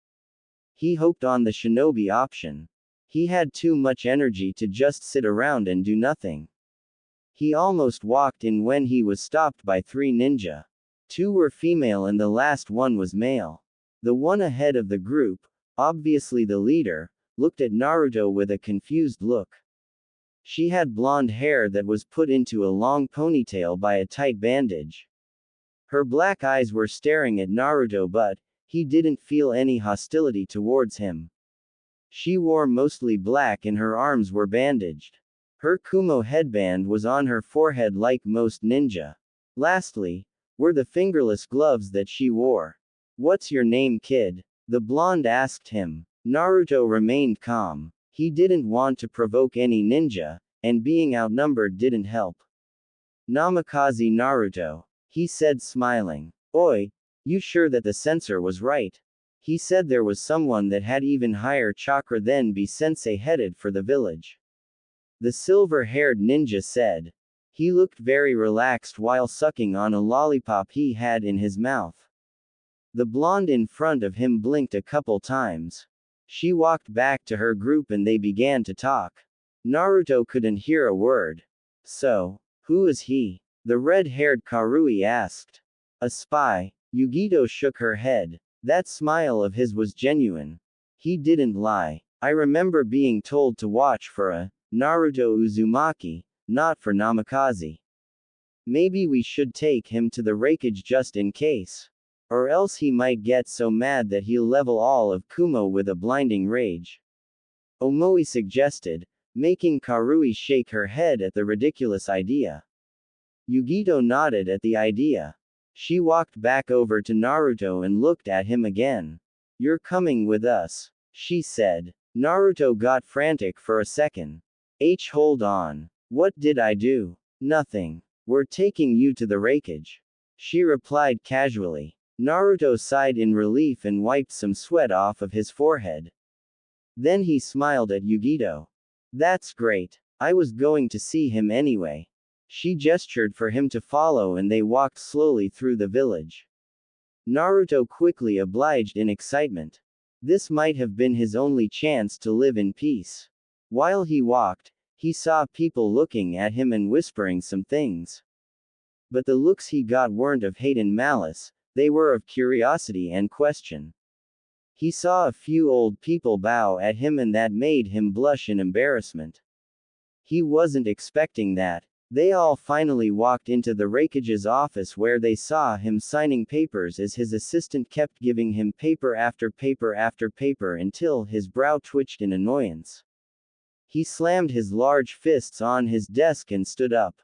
He hoped on the shinobi option. He had too much energy to just sit around and do nothing. He almost walked in when he was stopped by 3 ninja. 2 were female and the last one was male. The one ahead of the group, obviously the leader, looked at Naruto with a confused look. She had blonde hair that was put into a long ponytail by a tight bandage. Her black eyes were staring at Naruto, but he didn't feel any hostility towards him. She wore mostly black and her arms were bandaged. Her Kumo headband was on her forehead like most ninja. Lastly, were the fingerless gloves that she wore. What's your name, kid? The blonde asked him. Naruto remained calm. He didn't want to provoke any ninja, and being outnumbered didn't help. Namikaze Naruto. He said, smiling. Oi, you sure that the censor was right? He said there was someone that had even higher chakra than B-sensei headed for the village. The silver-haired ninja said. He looked very relaxed while sucking on a lollipop he had in his mouth. The blonde in front of him blinked a couple times. She walked back to her group and they began to talk. Naruto couldn't hear a word. So, who is he? The red-haired Karui asked. A spy. Yugito shook her head. That smile of his was genuine. He didn't lie. I remember being told to watch for a Naruto Uzumaki, not for Namikaze. Maybe we should take him to the wreckage just in case. Or else he might get so mad that he'll level all of Kumo with a blinding rage. Omoi suggested, making Karui shake her head at the ridiculous idea. Yugito nodded at the idea. She walked back over to Naruto and looked at him again. You're coming with us, she said. Naruto got frantic for a second. Hold on. What did I do? Nothing. We're taking you to the wreckage, she replied casually. Naruto sighed in relief and wiped some sweat off of his forehead. Then he smiled at Yugito. That's great. I was going to see him anyway. She gestured for him to follow and they walked slowly through the village. Naruto quickly obliged in excitement. This might have been his only chance to live in peace. While he walked, he saw people looking at him and whispering some things. But the looks he got weren't of hate and malice, they were of curiosity and question. He saw a few old people bow at him and that made him blush in embarrassment. He wasn't expecting that. They all finally walked into the wreckage's office where they saw him signing papers as his assistant kept giving him paper after paper after paper until his brow twitched in annoyance. He slammed his large fists on his desk and stood up.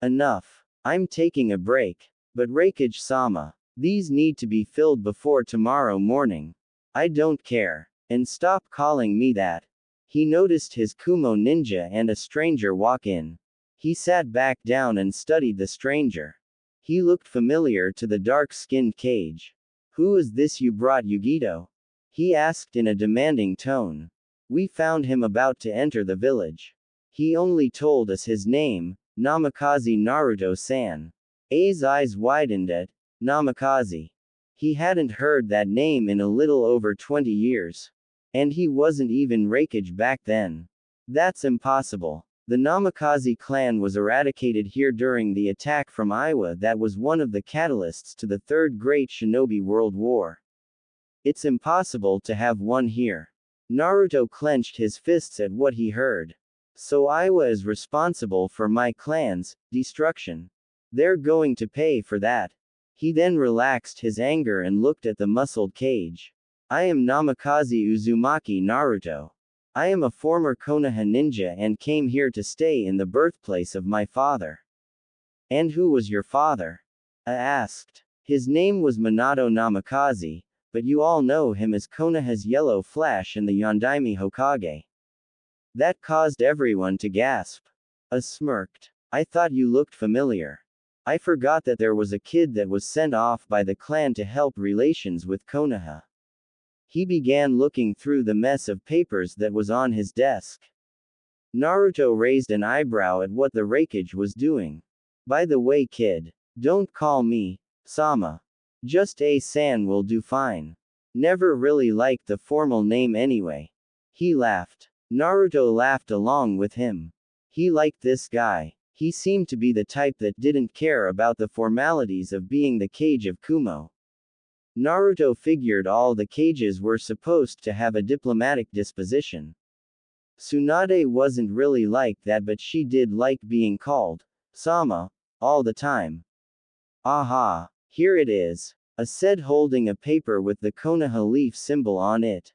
Enough. I'm taking a break. But Wreckage-sama, these need to be filled before tomorrow morning. I don't care. And stop calling me that. He noticed his Kumo ninja and a stranger walk in. He sat back down and studied the stranger. He looked familiar to the dark-skinned Kage. Who is this you brought, Yugito? He asked in a demanding tone. We found him about to enter the village. He only told us his name, Namikaze Naruto-san. A's eyes widened at Namikaze. He hadn't heard that name in a little over 20 years. And he wasn't even Wreckage back then. That's impossible. The Namikaze clan was eradicated here during the attack from Iwa that was one of the catalysts to the Third Great Shinobi World War. It's impossible to have one here. Naruto clenched his fists at what he heard. So Iwa is responsible for my clan's destruction. They're going to pay for that. He then relaxed his anger and looked at the muscled Kage. I am Namikaze Uzumaki Naruto. I am a former Konoha ninja and came here to stay in the birthplace of my father. And who was your father? I asked. His name was Minato Namikaze, but you all know him as Konoha's Yellow Flash and the Yondaime Hokage. That caused everyone to gasp. I smirked. I thought you looked familiar. I forgot that there was a kid that was sent off by the clan to help relations with Konoha. He began looking through the mess of papers that was on his desk. Naruto raised an eyebrow at what the wreckage was doing. By the way, kid, don't call me Sama. Just A-san will do fine. Never really liked the formal name anyway. He laughed. Naruto laughed along with him. He liked this guy. He seemed to be the type that didn't care about the formalities of being the Kage of Kumo. Naruto figured all the Kages were supposed to have a diplomatic disposition. Tsunade wasn't really like that, but she did like being called Sama all the time. Aha, here it is. I said, holding a paper with the Konoha leaf symbol on it.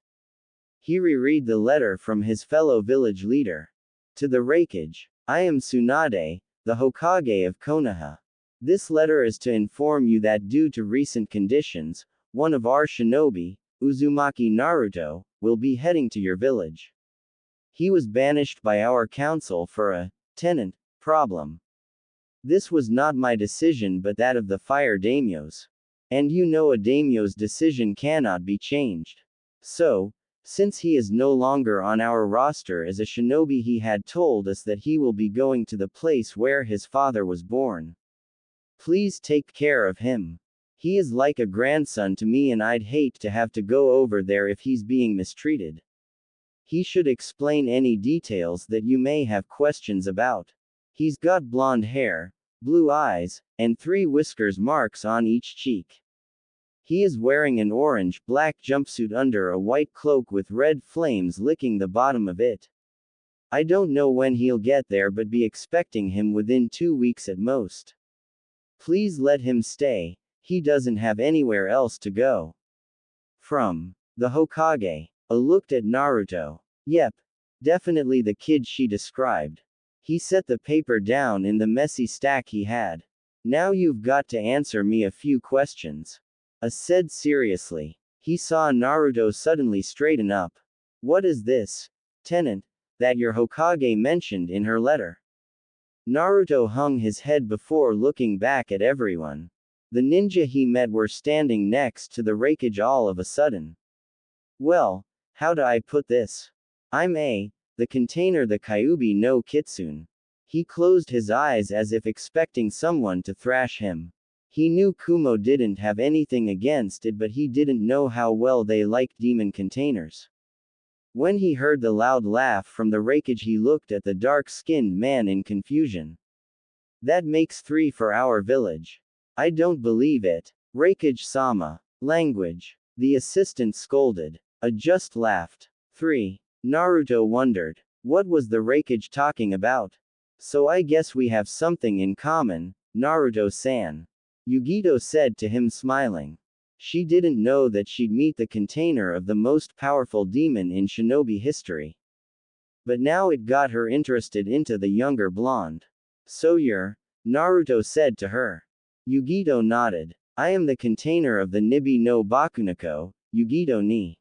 He reread the letter from his fellow village leader. To the wreckage. I am Tsunade, the Hokage of Konoha. This letter is to inform you that due to recent conditions, one of our shinobi, Uzumaki Naruto, will be heading to your village. He was banished by our council for a tenant problem. This was not my decision but that of the fire daimyos. And you know a daimyo's decision cannot be changed. So, since he is no longer on our roster as a shinobi, he had told us that he will be going to the place where his father was born. Please take care of him. He is like a grandson to me and I'd hate to have to go over there if he's being mistreated. He should explain any details that you may have questions about. He's got blonde hair, blue eyes, and 3 whiskers marks on each cheek. He is wearing an orange-black jumpsuit under a white cloak with red flames licking the bottom of it. I don't know when he'll get there, but be expecting him within 2 weeks at most. Please let him stay, he doesn't have anywhere else to go. From the Hokage. I looked at Naruto. Yep. Definitely the kid she described. He set the paper down in the messy stack he had. Now you've got to answer me a few questions. I said seriously. He saw Naruto suddenly straighten up. What is this, tenant, that your Hokage mentioned in her letter? Naruto hung his head before looking back at everyone. The ninja he met were standing next to the wreckage all of a sudden. Well, how do I put this? I'm the container, the Kyuubi no Kitsune. He closed his eyes as if expecting someone to thrash him. He knew Kumo didn't have anything against it, but he didn't know how well they liked demon containers. When he heard the loud laugh from the wreckage, he looked at the dark-skinned man in confusion. That makes 3 for our village. I don't believe it. Wreckage-sama. Language. The assistant scolded. I just laughed. 3. Naruto wondered. What was the wreckage talking about? So I guess we have something in common, Naruto-san. Yugito said to him, smiling. She didn't know that she'd meet the container of the most powerful demon in shinobi history. But now it got her interested into the younger blonde. So you're, Naruto said to her. Yugito nodded. I am the container of the Nibi no Bakunako, Yugito ni.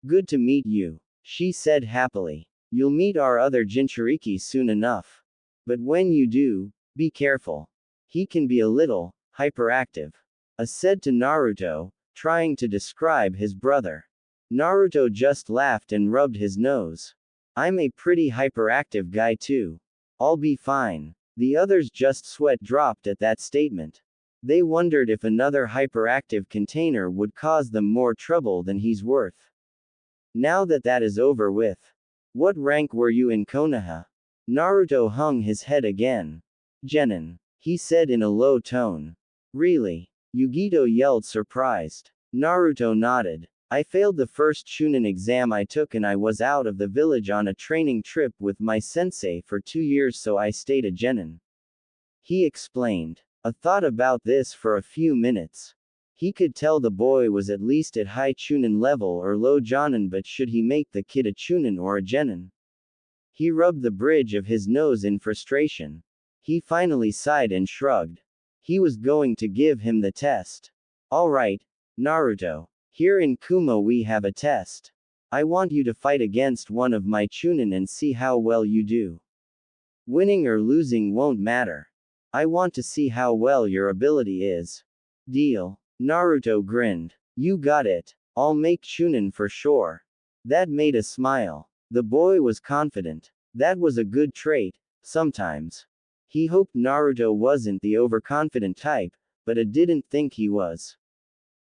Good to meet you, she said happily. You'll meet our other Jinchuriki soon enough. But when you do, be careful. He can be a little hyperactive. I said to Naruto, trying to describe his brother. Naruto just laughed and rubbed his nose. I'm a pretty hyperactive guy too. I'll be fine. The others just sweat dropped at that statement. They wondered if another hyperactive container would cause them more trouble than he's worth. Now that is over with. What rank were you in Konoha? Naruto hung his head again. Genin, he said in a low tone. Really? Yugito yelled, surprised. Naruto nodded. I failed the first Chunin exam I took and I was out of the village on a training trip with my sensei for 2 years, so I stayed a genin. He explained. I thought about this for a few minutes. He could tell the boy was at least at high Chunin level or low Jonin, but should he make the kid a Chunin or a genin? He rubbed the bridge of his nose in frustration. He finally sighed and shrugged. He was going to give him the test. Alright, Naruto. Here in Kumo we have a test. I want you to fight against one of my Chunin and see how well you do. Winning or losing won't matter. I want to see how well your ability is. Deal. Naruto grinned. You got it. I'll make Chunin for sure. That made a smile. The boy was confident. That was a good trait, sometimes. He hoped Naruto wasn't the overconfident type, but I didn't think he was.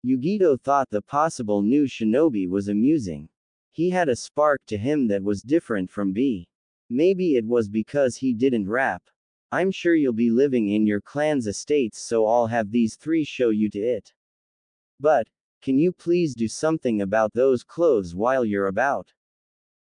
Yugito thought the possible new shinobi was amusing. He had a spark to him that was different from B. Maybe it was because he didn't rap. I'm sure you'll be living in your clan's estates, so I'll have these 3 show you to it. But, can you please do something about those clothes while you're about?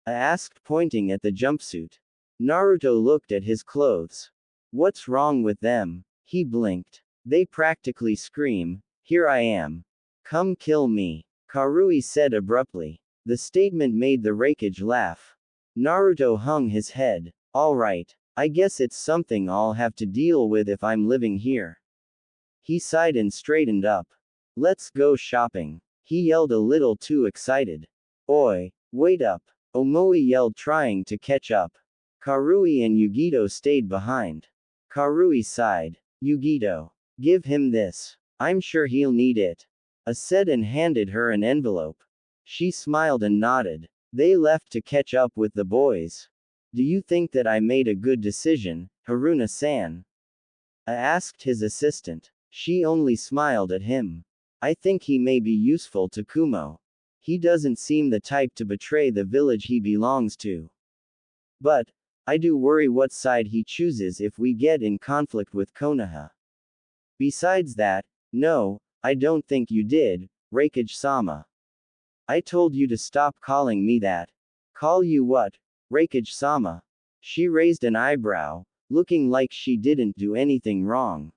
I asked, pointing at the jumpsuit. Naruto looked at his clothes. What's wrong with them? He blinked. They practically scream, here I am. Come kill me. Karui said abruptly. The statement made the wreckage laugh. Naruto hung his head. Alright, I guess it's something I'll have to deal with if I'm living here. He sighed and straightened up. Let's go shopping. He yelled a little too excited. Oi, wait up. Omoi yelled, trying to catch up. Karui and Yugito stayed behind. Karui sighed. Yugito. Give him this. I'm sure he'll need it. I said and handed her an envelope. She smiled and nodded. They left to catch up with the boys. Do you think that I made a good decision, Haruna-san? I asked his assistant. She only smiled at him. I think he may be useful to Kumo. He doesn't seem the type to betray the village he belongs to. But, I do worry what side he chooses if we get in conflict with Konoha. Besides that, no, I don't think you did, Raikage-sama. I told you to stop calling me that. Call you what, Raikage-sama? She raised an eyebrow, looking like she didn't do anything wrong.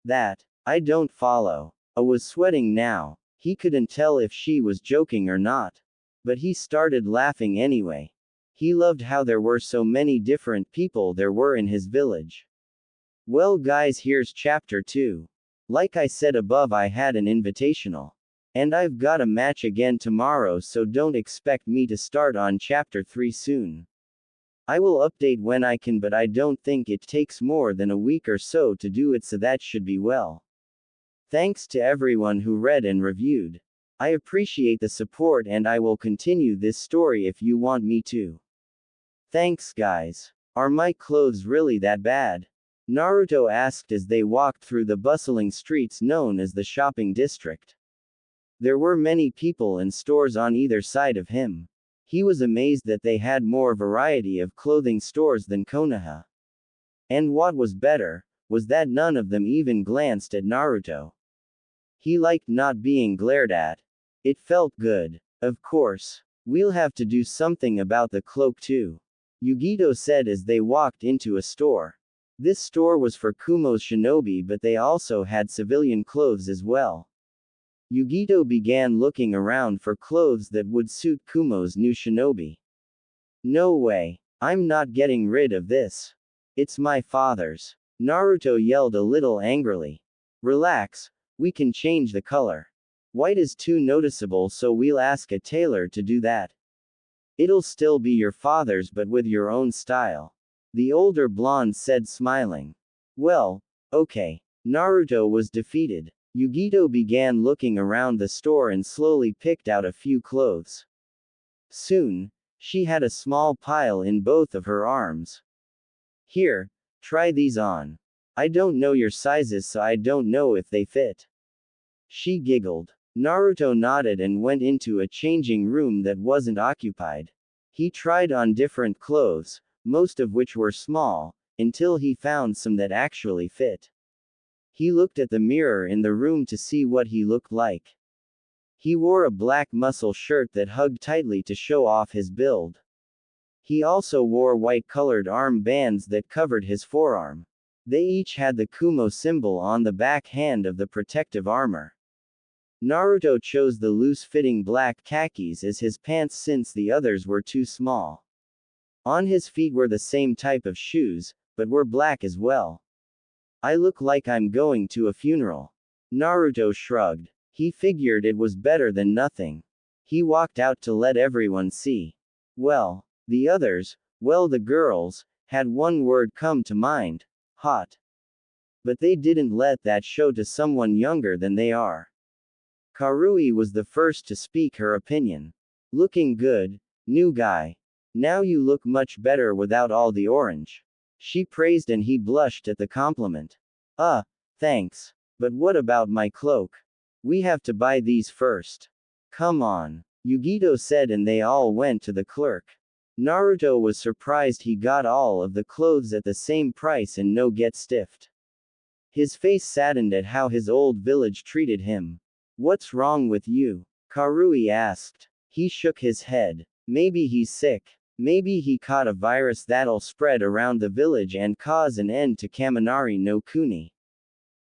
That, I don't follow. I was sweating now. He couldn't tell if she was joking or not. But he started laughing anyway. He loved how there were so many different people there were in his village. Well guys, here's chapter 2. Like I said above, I had an invitational. And I've got a match again tomorrow, so don't expect me to start on chapter 3 soon. I will update when I can, but I don't think it takes more than a week or so to do it, so that should be well. Thanks to everyone who read and reviewed. I appreciate the support and I will continue this story if you want me to. Thanks guys. Are my clothes really that bad? Naruto asked as they walked through the bustling streets known as the shopping district. There were many people and stores on either side of him. He was amazed that they had more variety of clothing stores than Konoha. And what was better, was that none of them even glanced at Naruto. He liked not being glared at. It felt good. Of course. We'll have to do something about the cloak too. Yugito said as they walked into a store. This store was for Kumo's shinobi, but they also had civilian clothes as well. Yugito began looking around for clothes that would suit Kumo's new shinobi. No way. I'm not getting rid of this. It's my father's. Naruto yelled a little angrily. Relax, we can change the color. White is too noticeable, so we'll ask a tailor to do that. It'll still be your father's but with your own style. The older blonde said, smiling. Well, okay. Naruto was defeated. Yugito began looking around the store and slowly picked out a few clothes. Soon, she had a small pile in both of her arms. Here, try these on. I don't know your sizes, so I don't know if they fit. She giggled. Naruto nodded and went into a changing room that wasn't occupied. He tried on different clothes, most of which were small, until he found some that actually fit. He looked at the mirror in the room to see what he looked like. He wore a black muscle shirt that hugged tightly to show off his build. He also wore white-colored arm bands that covered his forearm. They each had the Kumo symbol on the back hand of the protective armor. Naruto chose the loose-fitting black khakis as his pants since the others were too small. On his feet were the same type of shoes, but were black as well. I look like I'm going to a funeral. Naruto shrugged. He figured it was better than nothing. He walked out to let everyone see. Well, the others, well, the girls, had one word come to mind: hot. But they didn't let that show to someone younger than they are. Karui was the first to speak her opinion. Looking good, new guy. Now you look much better without all the orange. She praised and he blushed at the compliment. Thanks. But what about my cloak? We have to buy these first. Come on. Yugito said and they all went to the clerk. Naruto was surprised he got all of the clothes at the same price and no get stiffed. His face saddened at how his old village treated him. What's wrong with you? Karui asked. He shook his head. Maybe he's sick. Maybe he caught a virus that'll spread around the village and cause an end to Kaminari no Kuni.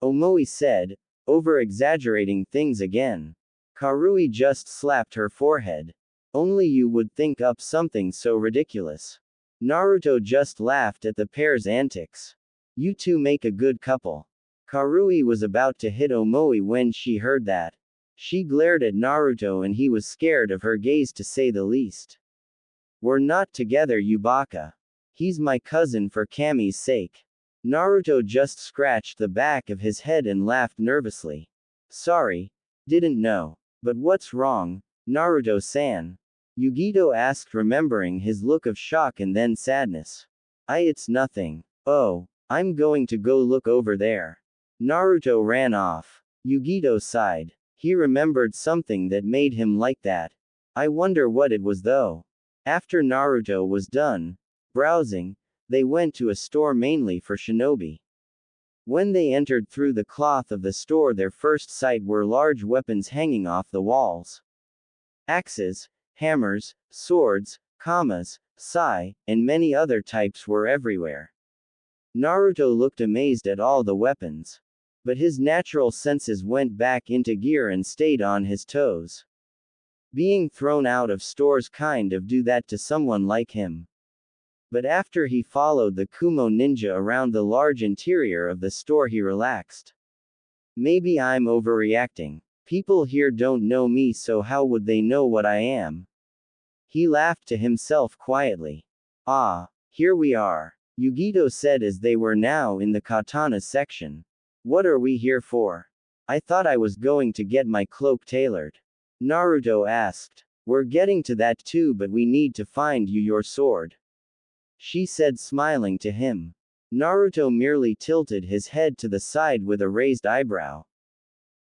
Omoi said, over-exaggerating things again. Karui just slapped her forehead. Only you would think up something so ridiculous. Naruto just laughed at the pair's antics. You two make a good couple. Karui was about to hit Omoi when she heard that. She glared at Naruto and he was scared of her gaze, to say the least. We're not together, Yubaka. He's my cousin for Kami's sake. Naruto just scratched the back of his head and laughed nervously. Sorry. Didn't know. But what's wrong, Naruto-san? Yugito asked, remembering his look of shock and then sadness. It's nothing. Oh, I'm going to go look over there. Naruto ran off. Yugito sighed. He remembered something that made him like that. I wonder what it was though. After Naruto was done browsing, they went to a store mainly for shinobi. When they entered through the cloth of the store, their first sight were large weapons hanging off the walls. Axes, hammers, swords, kamas, sai, and many other types were everywhere. Naruto looked amazed at all the weapons. But his natural senses went back into gear and stayed on his toes. Being thrown out of stores kind of do that to someone like him. But after he followed the Kumo ninja around the large interior of the store, he relaxed. Maybe I'm overreacting. People here don't know me, so how would they know what I am? He laughed to himself quietly. Ah, here we are, Yugito said as they were now in the katana section. What are we here for? I thought I was going to get my cloak tailored. Naruto asked. We're getting to that too, but we need to find you your sword. She said, smiling to him. Naruto merely tilted his head to the side with a raised eyebrow.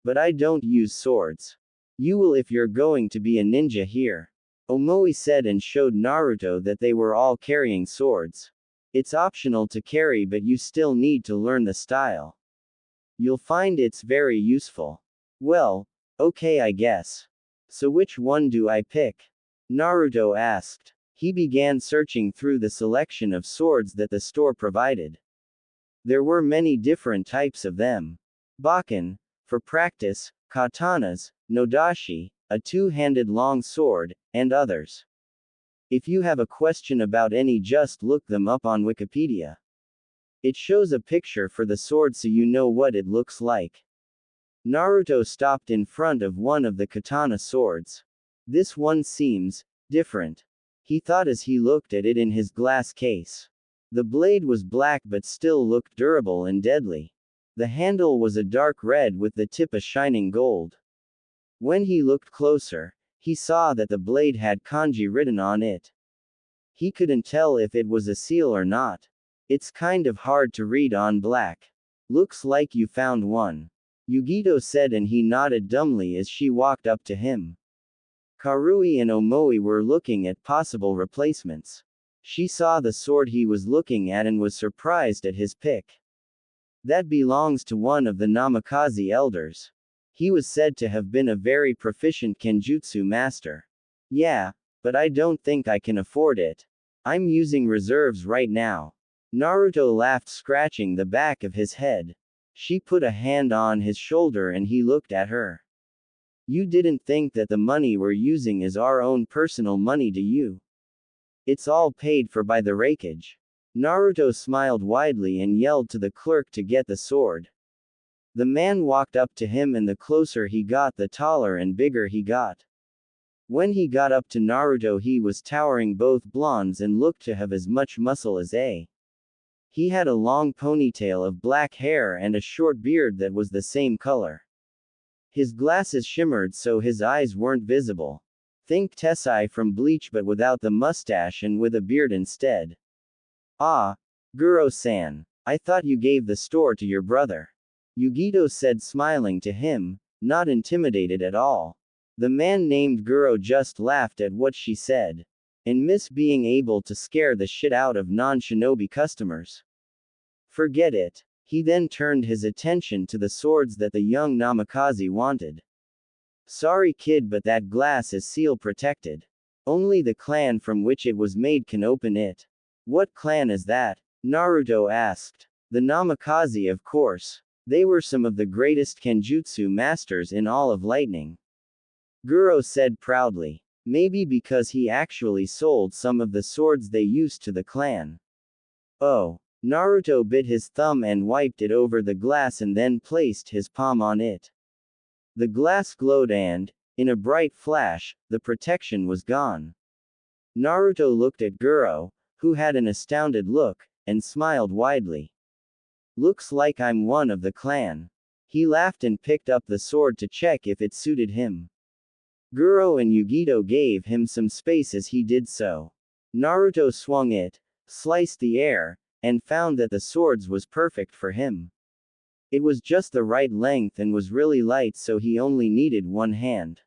But I don't use swords. You will if you're going to be a ninja here. Omoi said and showed Naruto that they were all carrying swords. It's optional to carry, but you still need to learn the style. You'll find it's very useful. Well, okay, I guess. So which one do I pick? Naruto asked. He began searching through the selection of swords that the store provided. There were many different types of them. Bakken, for practice, katanas, nodashi, a two-handed long sword, and others. If you have a question about any, just look them up on Wikipedia. It shows a picture for the sword so you know what it looks like. Naruto stopped in front of one of the katana swords. This one seems different, he thought as he looked at it in his glass case. The blade was black but still looked durable and deadly. The handle was a dark red with the tip a shining gold. When he looked closer, he saw that the blade had kanji written on it. He couldn't tell if it was a seal or not. It's kind of hard to read on black. Looks like you found one, Yugito said, and he nodded dumbly as she walked up to him. Karui and Omoi were looking at possible replacements. She saw the sword he was looking at and was surprised at his pick. That belongs to one of the Namikaze elders. He was said to have been a very proficient kenjutsu master. Yeah, but I don't think I can afford it. I'm using reserves right now. Naruto laughed, scratching the back of his head. She put a hand on his shoulder and he looked at her. You didn't think that the money we're using is our own personal money, do you? It's all paid for by the rakeage. Naruto smiled widely and yelled to the clerk to get the sword. The man walked up to him, and the closer he got, the taller and bigger he got. When he got up to Naruto, he was towering, both blondes, and looked to have as much muscle as a. He had a long ponytail of black hair and a short beard that was the same color. His glasses shimmered so his eyes weren't visible. Think Tessai from Bleach but without the mustache and with a beard instead. Ah, Guro-san. I thought you gave the store to your brother. Yugito said, smiling to him, not intimidated at all. The man named Guro just laughed at what she said. And miss being able to scare the shit out of non-shinobi customers. Forget it. He then turned his attention to the swords that the young Namikaze wanted. Sorry kid, but that glass is seal protected. Only the clan from which it was made can open it. What clan is that? Naruto asked. The Namikaze, of course. They were some of the greatest kenjutsu masters in all of lightning. Guro said proudly. Maybe because he actually sold some of the swords they used to the clan. Oh. Naruto bit his thumb and wiped it over the glass and then placed his palm on it. The glass glowed and, in a bright flash, the protection was gone. Naruto looked at Guro, who had an astounded look, and smiled widely. Looks like I'm one of the clan. He laughed and picked up the sword to check if it suited him. Guro and Yugito gave him some space as he did so. Naruto swung it, sliced the air, and found that the swords was perfect for him. It was just the right length and was really light, so he only needed one hand.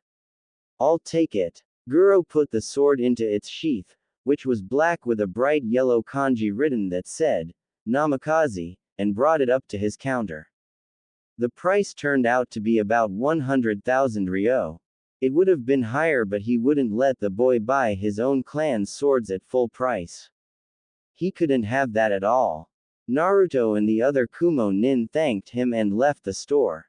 I'll take it. Guro put the sword into its sheath, which was black with a bright yellow kanji written that said, Namikaze, and brought it up to his counter. The price turned out to be about 100,000 ryo. It would have been higher, but he wouldn't let the boy buy his own clan's swords at full price. He couldn't have that at all. Naruto and the other Kumo nin thanked him and left the store.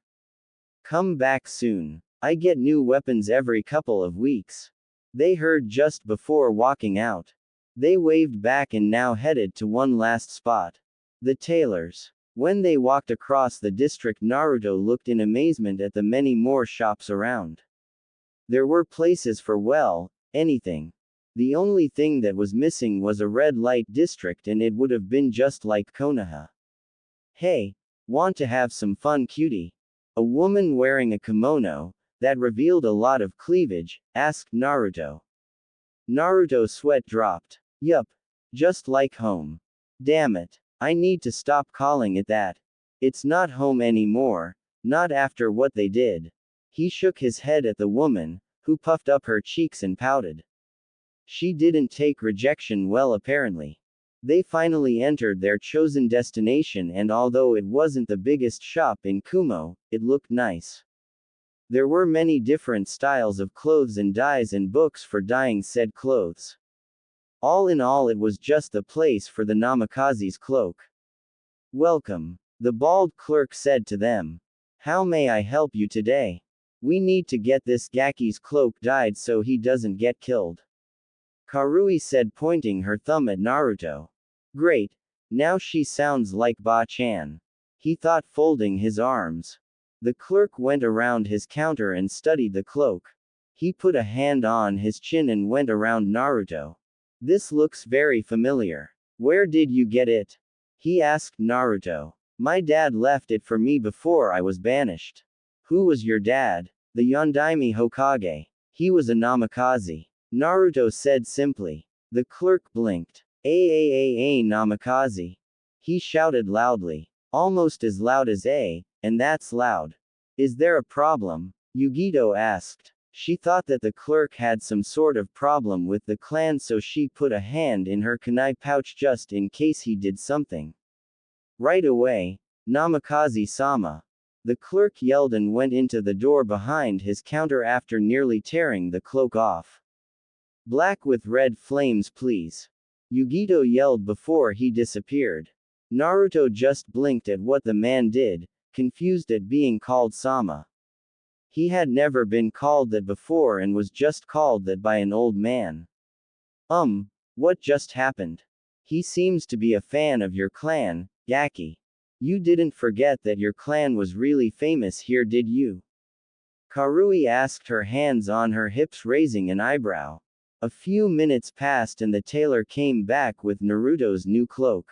Come back soon. I get new weapons every couple of weeks. They heard just before walking out. They waved back and now headed to one last spot. The tailor's. When they walked across the district, Naruto looked in amazement at the many more shops around. There were places for, well, anything. The only thing that was missing was a red light district, and it would have been just like Konoha. Hey, want to have some fun, cutie? A woman wearing a kimono that revealed a lot of cleavage asked Naruto. Naruto's sweat dropped. Yup. Just like home. Damn it. I need to stop calling it that. It's not home anymore, not after what they did. He shook his head at the woman, who puffed up her cheeks and pouted. She didn't take rejection well, apparently. They finally entered their chosen destination, and although it wasn't the biggest shop in Kumo, it looked nice. There were many different styles of clothes and dyes and books for dyeing said clothes. All in all, it was just the place for the Namikaze's cloak. Welcome. The bald clerk said to them. How may I help you today? We need to get this Gaki's cloak dyed so he doesn't get killed. Karui said, pointing her thumb at Naruto. Great. Now she sounds like Ba-chan. He thought, folding his arms. The clerk went around his counter and studied the cloak. He put a hand on his chin and went around Naruto. This looks very familiar. Where did you get it? He asked Naruto. My dad left it for me before I was banished. Who was your dad? The Yondaime Hokage. He was a Namikaze. Naruto said simply. The clerk blinked. Namikaze. He shouted loudly. Almost as loud as and that's loud. Is there a problem? Yugito asked. She thought that the clerk had some sort of problem with the clan, so she put a hand in her kunai pouch just in case he did something. Right away, Namikaze-sama. The clerk yelled and went into the door behind his counter after nearly tearing the cloak off. Black with red flames, please. Yugito yelled before he disappeared. Naruto just blinked at what the man did, confused at being called Sama. He had never been called that before and was just called that by an old man. What just happened? He seems to be a fan of your clan, Gaki. You didn't forget that your clan was really famous here, did you? Karui asked, her hands on her hips, raising an eyebrow. A few minutes passed and the tailor came back with Naruto's new cloak.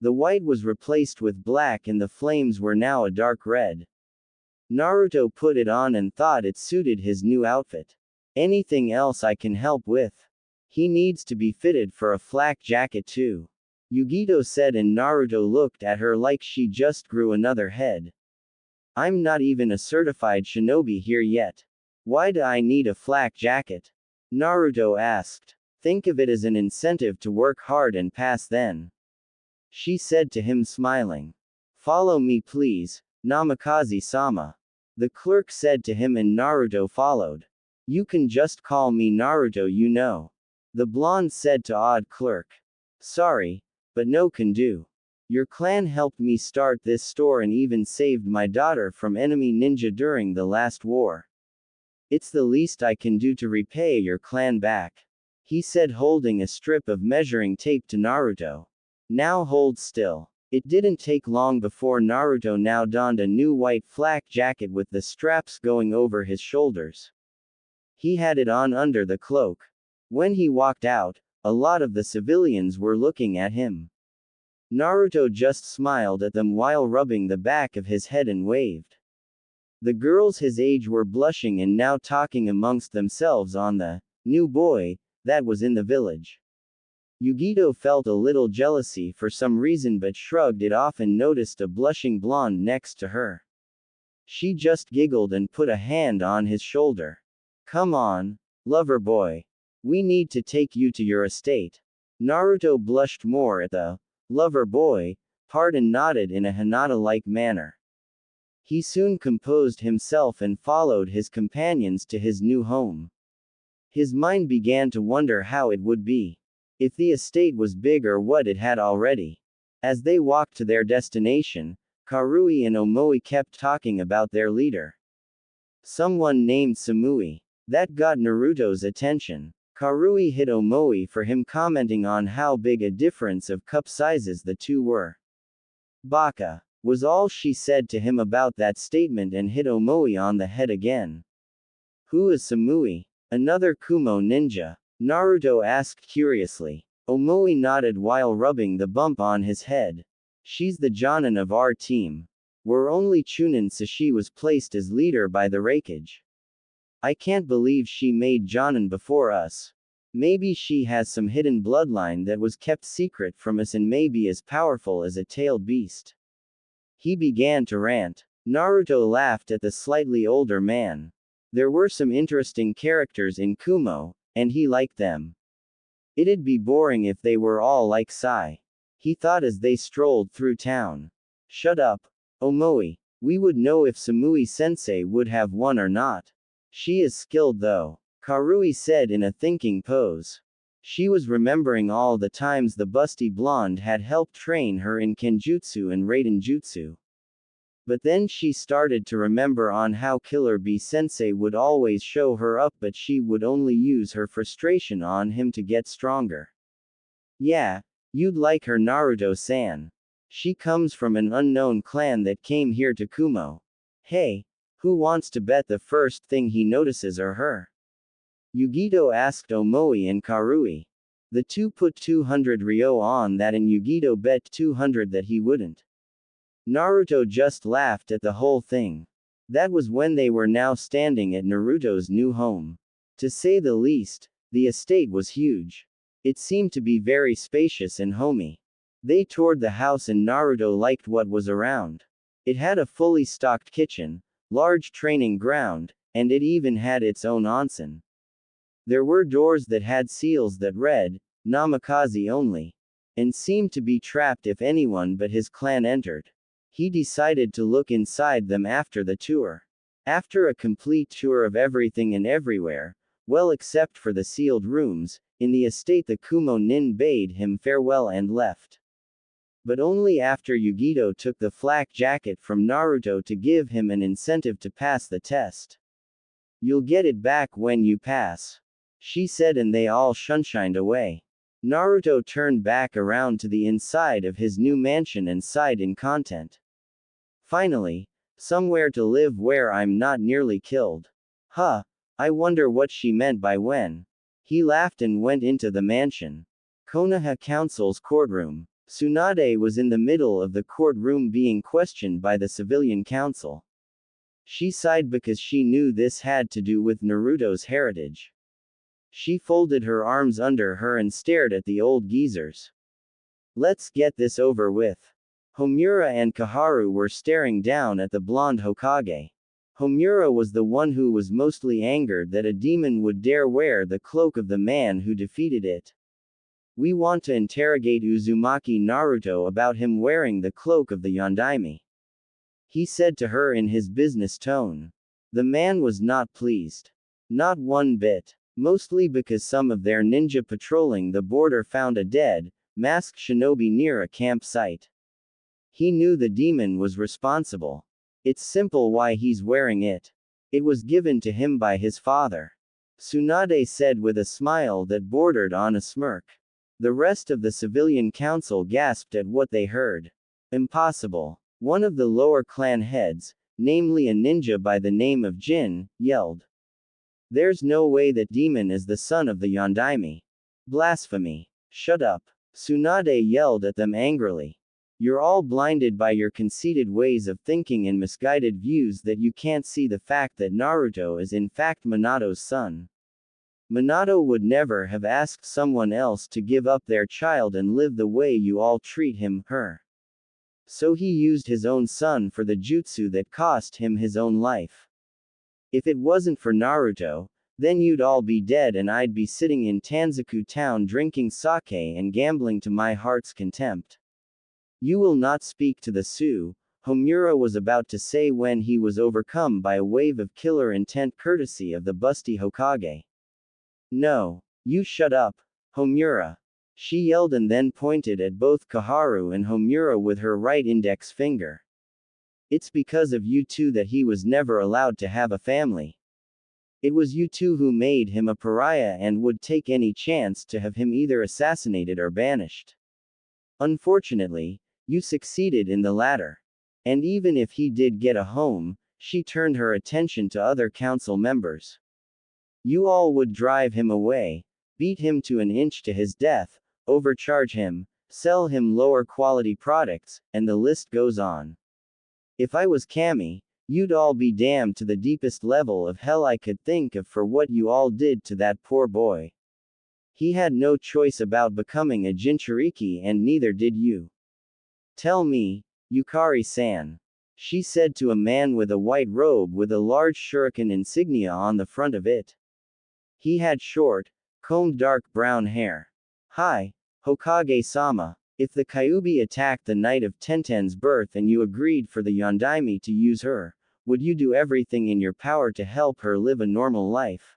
The white was replaced with black and the flames were now a dark red. Naruto put it on and thought it suited his new outfit. Anything else I can help with? He needs to be fitted for a flak jacket too. Yugito said, and Naruto looked at her like she just grew another head. I'm not even a certified shinobi here yet. Why do I need a flak jacket? Naruto asked. Think of it as an incentive to work hard and pass then. She said to him, smiling. Follow me please, Namikaze-sama. The clerk said to him and Naruto followed. You can just call me Naruto, you know. The blonde said to odd clerk. Sorry, but no can do. Your clan helped me start this store and even saved my daughter from enemy ninja during the last war. It's the least I can do to repay your clan back. He said, holding a strip of measuring tape to Naruto. Now hold still. It didn't take long before Naruto now donned a new white flak jacket with the straps going over his shoulders. He had it on under the cloak. When he walked out, a lot of the civilians were looking at him. Naruto just smiled at them while rubbing the back of his head and waved. The girls his age were blushing and now talking amongst themselves on the new boy that was in the village. Yugito felt a little jealousy for some reason but shrugged it off and noticed a blushing blonde next to her. She just giggled and put a hand on his shoulder. Come on, lover boy. We need to take you to your estate. Naruto blushed more at the lover boy part and nodded in a Hinata-like manner. He soon composed himself and followed his companions to his new home. His mind began to wonder how it would be if the estate was big or what it had already. As they walked to their destination, Karui and Omoi kept talking about their leader. Someone named Samui. That got Naruto's attention. Karui hit Omoi for him commenting on how big a difference of cup sizes the two were. Baka, was all she said to him about that statement and hit Omoi on the head again. Who is Samui? Another Kumo ninja? Naruto asked curiously. Omoi nodded while rubbing the bump on his head. She's the Jonin of our team. Where only Chunin Sashi was placed as leader by the Raikage. I can't believe she made Jonin before us. Maybe she has some hidden bloodline that was kept secret from us and maybe as powerful as a tailed beast. He began to rant. Naruto laughed at the slightly older man. There were some interesting characters in Kumo, and he liked them. It'd be boring if they were all like Sai. He thought as they strolled through town. Shut up, Omoi. We would know if Samui-sensei would have won or not. She is skilled though, Karui said in a thinking pose. She was remembering all the times the busty blonde had helped train her in Kenjutsu and Raiden Jutsu. But then she started to remember on how Killer Bee-sensei would always show her up but she would only use her frustration on him to get stronger. Yeah, you'd like her Naruto-san. She comes from an unknown clan that came here to Kumo. Hey, who wants to bet the first thing he notices are her? Yugito asked Omoi and Karui. The two put 200 ryo on that and Yugito bet 200 that he wouldn't. Naruto just laughed at the whole thing. That was when they were now standing at Naruto's new home. To say the least, the estate was huge. It seemed to be very spacious and homey. They toured the house and Naruto liked what was around. It had a fully stocked kitchen, large training ground, and it even had its own onsen. There were doors that had seals that read, Namikaze only, and seemed to be trapped if anyone but his clan entered. He decided to look inside them after the tour. After a complete tour of everything and everywhere, well except for the sealed rooms, in the estate the Kumo nin bade him farewell and left. But only after Yugito took the flak jacket from Naruto to give him an incentive to pass the test. You'll get it back when you pass, she said and they all shunshined away. Naruto turned back around to the inside of his new mansion and sighed in content. Finally, somewhere to live where I'm not nearly killed. Huh, I wonder what she meant by when. He laughed and went into the mansion. Konoha Council's courtroom. Tsunade was in the middle of the courtroom being questioned by the civilian council. She sighed because she knew this had to do with Naruto's heritage. She folded her arms under her and stared at the old geezers. Let's get this over with. Homura and Kaharu were staring down at the blonde Hokage. Homura was the one who was mostly angered that a demon would dare wear the cloak of the man who defeated it. We want to interrogate Uzumaki Naruto about him wearing the cloak of the Yondaime, he said to her in his business tone. The man was not pleased. Not one bit. Mostly because some of their ninja patrolling the border found a dead, masked shinobi near a campsite. He knew the demon was responsible. It's simple why he's wearing it. It was given to him by his father. Tsunade said with a smile that bordered on a smirk. The rest of the civilian council gasped at what they heard. Impossible. One of the lower clan heads, namely a ninja by the name of Jin, yelled. There's no way that demon is the son of the Yondaime. Blasphemy. Shut up. Tsunade yelled at them angrily. You're all blinded by your conceited ways of thinking and misguided views that you can't see the fact that Naruto is in fact Minato's son. Minato would never have asked someone else to give up their child and live the way you all treat him, her. So he used his own son for the jutsu that cost him his own life. If it wasn't for Naruto, then you'd all be dead and I'd be sitting in Tanzaku town drinking sake and gambling to my heart's contempt. You will not speak to the Sioux, Homura was about to say when he was overcome by a wave of killer intent courtesy of the busty Hokage. No. You shut up, Homura. She yelled and then pointed at both Koharu and Homura with her right index finger. It's because of you two that he was never allowed to have a family. It was you two who made him a pariah and would take any chance to have him either assassinated or banished. Unfortunately, you succeeded in the latter. And even if he did get a home, she turned her attention to other council members. You all would drive him away, beat him to an inch to his death, overcharge him, sell him lower quality products, and the list goes on. If I was Kami, you'd all be damned to the deepest level of hell I could think of for what you all did to that poor boy. He had no choice about becoming a Jinchuriki and neither did you. Tell me, Yukari-san. She said to a man with a white robe with a large shuriken insignia on the front of it. He had short, combed dark brown hair. Hi, Hokage-sama. If the Kyuubi attacked the night of Tenten's birth and you agreed for the Yondaime to use her, would you do everything in your power to help her live a normal life?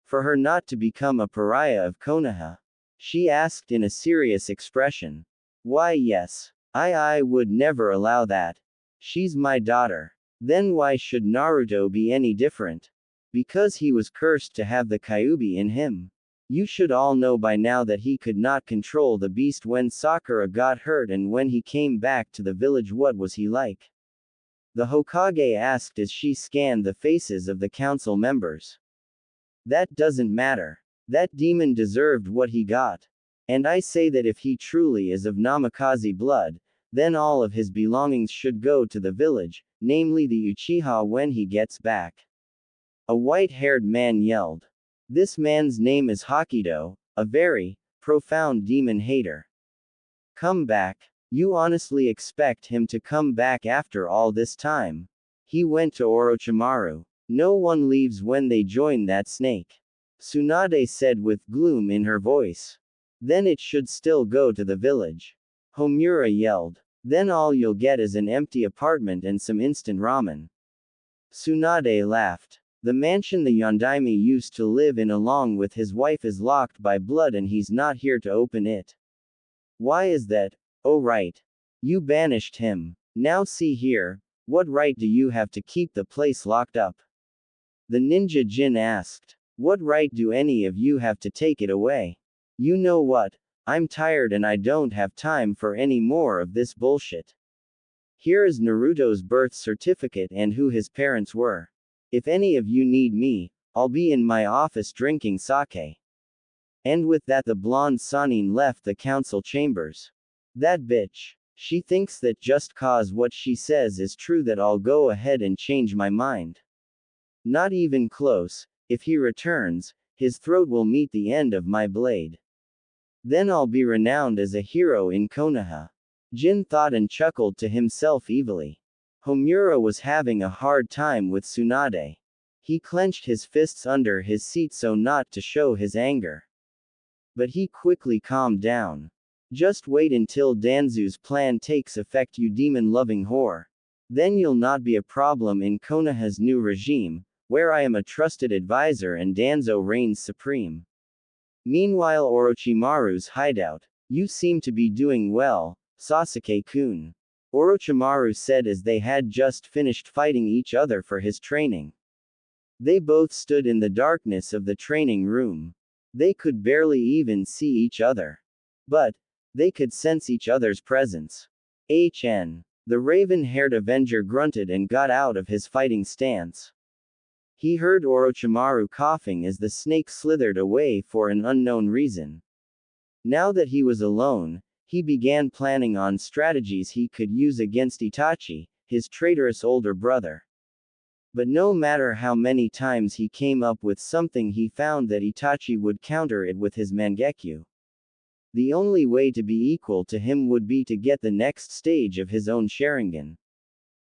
For her not to become a pariah of Konoha? She asked in a serious expression. Why yes. I would never allow that. She's my daughter. Then why should Naruto be any different? Because he was cursed to have the Kyuubi in him. You should all know by now that he could not control the beast when Sakura got hurt and when he came back to the village. What was he like? The Hokage asked as she scanned the faces of the council members. That doesn't matter. That demon deserved what he got. And I say that if he truly is of Namikaze blood, then all of his belongings should go to the village, namely the Uchiha when he gets back. A white-haired man yelled. This man's name is Hokido, a very profound demon hater. Come back. You honestly expect him to come back after all this time? He went to Orochimaru. No one leaves when they join that snake. Tsunade said with gloom in her voice. Then it should still go to the village. Homura yelled. Then all you'll get is an empty apartment and some instant ramen. Tsunade laughed. The mansion the Yondaime used to live in along with his wife is locked by blood and he's not here to open it. Why is that? Oh right. You banished him. Now see here, what right do you have to keep the place locked up? The ninja Jin asked. What right do any of you have to take it away? You know what? I'm tired and I don't have time for any more of this bullshit. Here is Naruto's birth certificate and who his parents were. If any of you need me, I'll be in my office drinking sake. And with that the blonde Sanin left the council chambers. That bitch. She thinks that just cause what she says is true that I'll go ahead and change my mind. Not even close. If he returns, his throat will meet the end of my blade. Then I'll be renowned as a hero in Konoha. Jin thought and chuckled to himself evilly. Homura was having a hard time with Tsunade. He clenched his fists under his seat so not to show his anger. But he quickly calmed down. Just wait until Danzu's plan takes effect, you demon-loving whore. Then you'll not be a problem in Konoha's new regime, where I am a trusted advisor and Danzo reigns supreme. Meanwhile, Orochimaru's hideout. You seem to be doing well, Sasuke-kun. Orochimaru said as they had just finished fighting each other for his training. They both stood in the darkness of the training room. They could barely even see each other. But they could sense each other's presence. The raven-haired Avenger grunted and got out of his fighting stance. He heard Orochimaru coughing as the snake slithered away for an unknown reason. Now that he was alone, he began planning on strategies he could use against Itachi, his traitorous older brother. But no matter how many times he came up with something, he found that Itachi would counter it with his Mangekyo. The only way to be equal to him would be to get the next stage of his own Sharingan.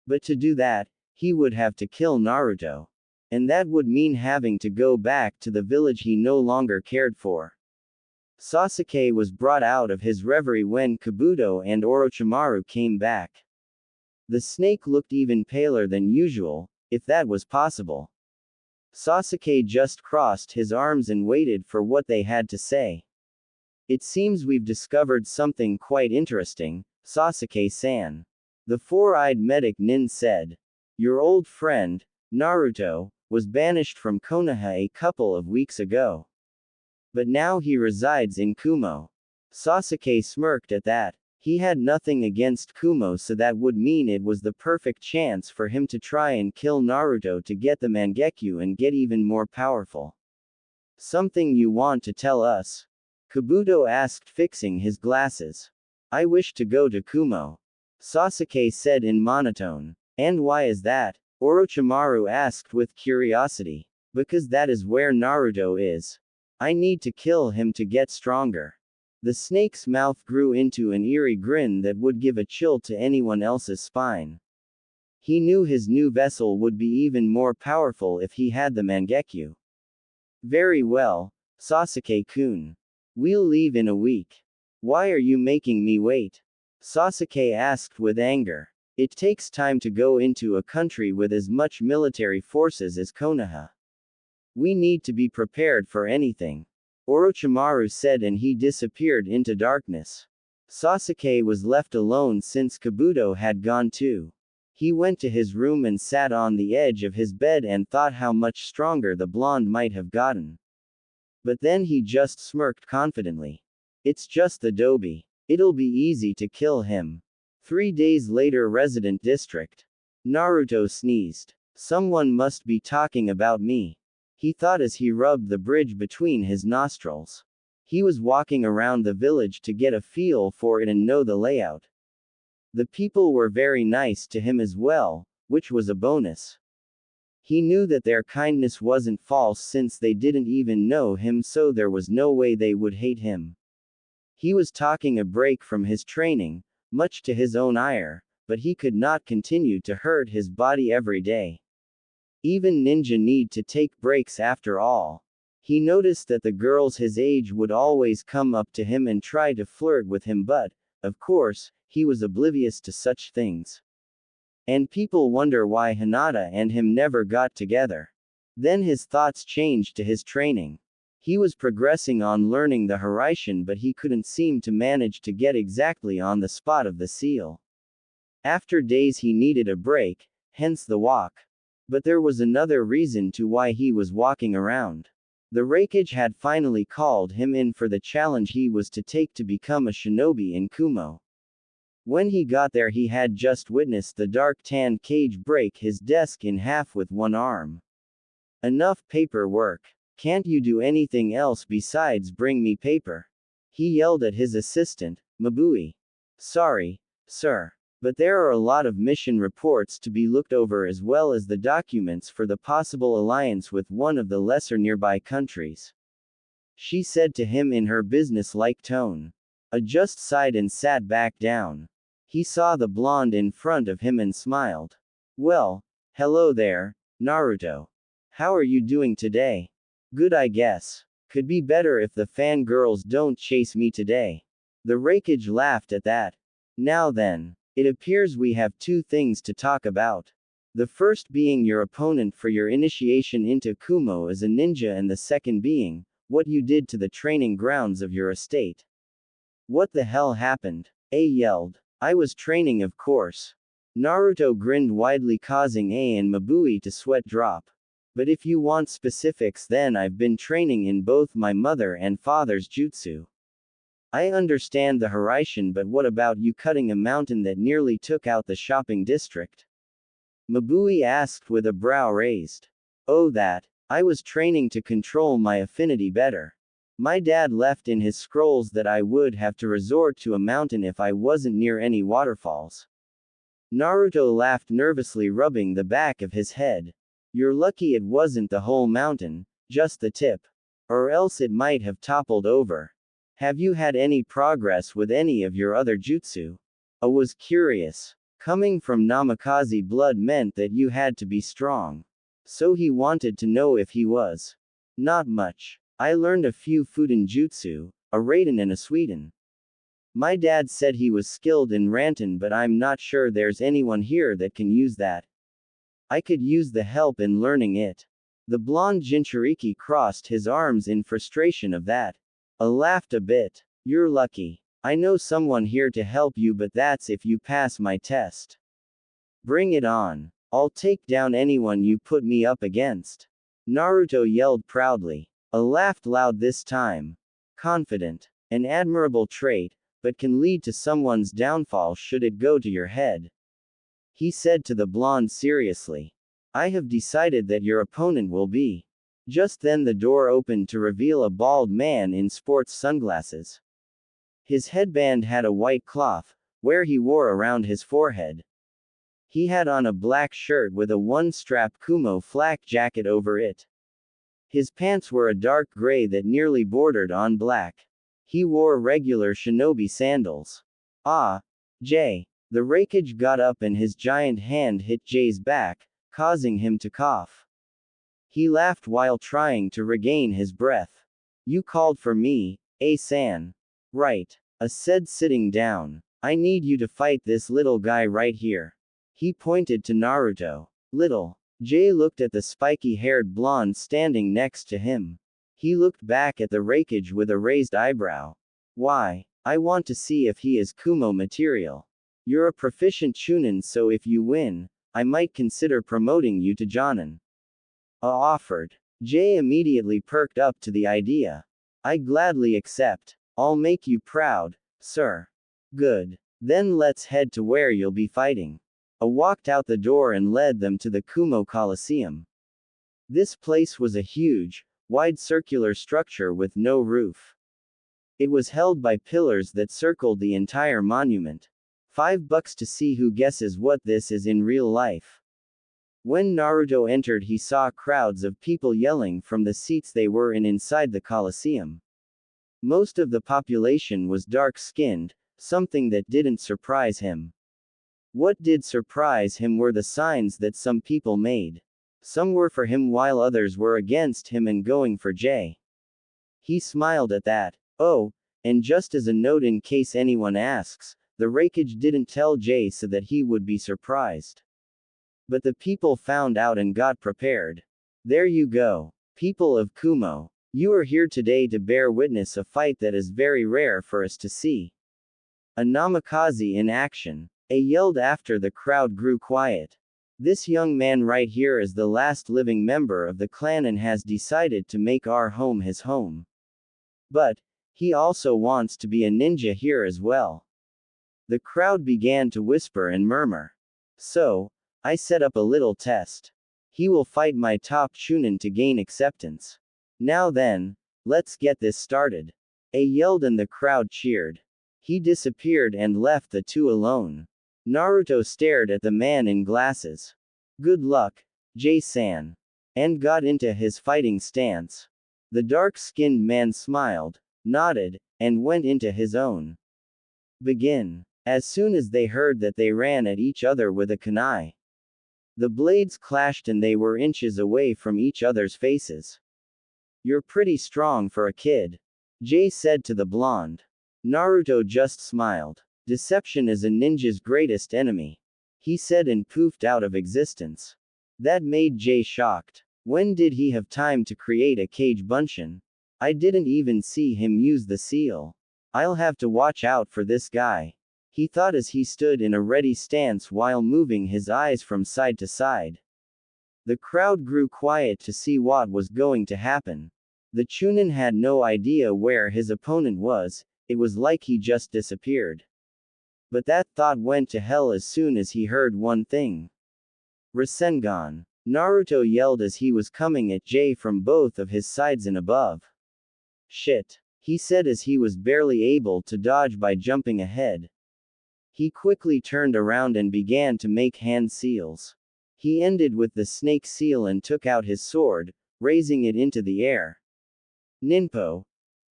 But to do that, he would have to kill Naruto. And that would mean having to go back to the village he no longer cared for. Sasuke was brought out of his reverie when Kabuto and Orochimaru came back. The snake looked even paler than usual, if that was possible. Sasuke just crossed his arms and waited for what they had to say. It seems we've discovered something quite interesting, Sasuke-san. The four-eyed medic nin said. Your old friend, Naruto, was banished from Konoha a couple of weeks ago. But now he resides in Kumo. Sasuke smirked at that. He had nothing against Kumo, so that would mean it was the perfect chance for him to try and kill Naruto to get the Mangekyo and get even more powerful. Something you want to tell us? Kabuto asked, fixing his glasses. I wish to go to Kumo. Sasuke said in monotone. And why is that? Orochimaru asked with curiosity. Because that is where Naruto is. I need to kill him to get stronger. The snake's mouth grew into an eerie grin that would give a chill to anyone else's spine. He knew his new vessel would be even more powerful if he had the Mangekyo. Very well, Sasuke-kun. We'll leave in a week. Why are you making me wait? Sasuke asked with anger. It takes time to go into a country with as much military forces as Konoha. We need to be prepared for anything. Orochimaru said, and he disappeared into darkness. Sasuke was left alone since Kabuto had gone too. He went to his room and sat on the edge of his bed and thought how much stronger the blonde might have gotten. But then he just smirked confidently. It's just the Dobi. It'll be easy to kill him. 3 days later, Resident District. Naruto sneezed. Someone must be talking about me. He thought as he rubbed the bridge between his nostrils. He was walking around the village to get a feel for it and know the layout. The people were very nice to him as well, which was a bonus. He knew that their kindness wasn't false since they didn't even know him, so there was no way they would hate him. He was taking a break from his training, much to his own ire, but he could not continue to hurt his body every day. Even ninja need to take breaks after all. He noticed that the girls his age would always come up to him and try to flirt with him, but, of course, he was oblivious to such things. And people wonder why Hinata and him never got together. Then his thoughts changed to his training. He was progressing on learning the Hiraishin, but he couldn't seem to manage to get exactly on the spot of the seal. After days he needed a break, hence the walk. But there was another reason to why he was walking around. The Raikage had finally called him in for the challenge he was to take to become a shinobi in Kumo. When he got there, he had just witnessed the dark tan Kage break his desk in half with one arm. Enough paperwork. Can't you do anything else besides bring me paper? He yelled at his assistant, Mabui. Sorry, sir. But there are a lot of mission reports to be looked over, as well as the documents for the possible alliance with one of the lesser nearby countries. She said to him in her business-like tone. A just sighed and sat back down. He saw the blonde in front of him and smiled. Well, hello there, Naruto. How are you doing today? Good, I guess. Could be better if the fangirls don't chase me today. The Raikage laughed at that. Now then. It appears we have 2 things to talk about. The first being your opponent for your initiation into Kumo as a ninja, and the second being what you did to the training grounds of your estate. What the hell happened? A yelled. I was training, of course. Naruto grinned widely, causing A and Mabui to sweat drop. But if you want specifics, then I've been training in both my mother and father's jutsu. I understand the Hiraishin, but what about you cutting a mountain that nearly took out the shopping district? Mabui asked with a brow raised. Oh, that. I was training to control my affinity better. My dad left in his scrolls that I would have to resort to a mountain if I wasn't near any waterfalls. Naruto laughed nervously, rubbing the back of his head. You're lucky it wasn't the whole mountain, just the tip. Or else it might have toppled over. Have you had any progress with any of your other jutsu? I was curious. Coming from Namikaze blood meant that you had to be strong. So he wanted to know if he was. Not much. I learned a few Fuden jutsu, a Raiden and a Sweden. My dad said he was skilled in Ranton, but I'm not sure there's anyone here that can use that. I could use the help in learning it. The blonde Jinchuriki crossed his arms in frustration of that. I laughed a bit. You're lucky. I know someone here to help you, but that's if you pass my test. Bring it on. I'll take down anyone you put me up against. Naruto yelled proudly. I laughed loud this time. Confident. An admirable trait, but can lead to someone's downfall should it go to your head. He said to the blonde seriously. I have decided that your opponent will be. Just then the door opened to reveal a bald man in sports sunglasses. His headband had a white cloth, where he wore around his forehead. He had on a black shirt with a one-strap Kumo flak jacket over it. His pants were a dark gray that nearly bordered on black. He wore regular shinobi sandals. Ah, Jay. The Raikage got up and his giant hand hit Jay's back, causing him to cough. He laughed while trying to regain his breath. You called for me, A-san. Right. I said sitting down. I need you to fight this little guy right here. He pointed to Naruto. Little. Jay looked at the spiky-haired blonde standing next to him. He looked back at the Raikage with a raised eyebrow. Why? I want to see if he is Kumo material. You're a proficient chunin, so if you win, I might consider promoting you to Jonin. I offered. Jay immediately perked up to the idea. I gladly accept. I'll make you proud, sir. Good. Then let's head to where you'll be fighting. I walked out the door and led them to the Kumo Coliseum. This place was a huge, wide circular structure with no roof. It was held by pillars that circled the entire monument. $5 to see who guesses what this is in real life. When Naruto entered, he saw crowds of people yelling from the seats they were in inside the Coliseum. Most of the population was dark-skinned, something that didn't surprise him. What did surprise him were the signs that some people made. Some were for him while others were against him and going for Jay. He smiled at that. Oh, and just as a note in case anyone asks, the Raikage didn't tell Jay so that he would be surprised. But the people found out and got prepared. There you go. People of Kumo. You are here today to bear witness a fight that is very rare for us to see. A Namikaze in action. A yelled after the crowd grew quiet. This young man right here is the last living member of the clan and has decided to make our home his home. But, he also wants to be a ninja here as well. The crowd began to whisper and murmur. So, I set up a little test. He will fight my top chunin to gain acceptance. Now then, let's get this started. A yelled and the crowd cheered. He disappeared and left the two alone. Naruto stared at the man in glasses. Good luck, Jay-san. And got into his fighting stance. The dark-skinned man smiled, nodded, and went into his own. Begin. As soon as they heard that, they ran at each other with a kunai. The blades clashed and they were inches away from each other's faces. You're pretty strong for a kid, Jay said to the blonde. Naruto just smiled. Deception is a ninja's greatest enemy, he said and poofed out of existence. That made Jay shocked. When did he have time to create a Kage Bunshin? I didn't even see him use the seal. I'll have to watch out for this guy, he thought as he stood in a ready stance while moving his eyes from side to side. The crowd grew quiet to see what was going to happen. The chunin had no idea where his opponent was, it was like he just disappeared. But that thought went to hell as soon as he heard one thing. Rasengan. Naruto yelled as he was coming at Jay from both of his sides and above. Shit, he said as he was barely able to dodge by jumping ahead. He quickly turned around and began to make hand seals. He ended with the snake seal and took out his sword, raising it into the air. Ninpo.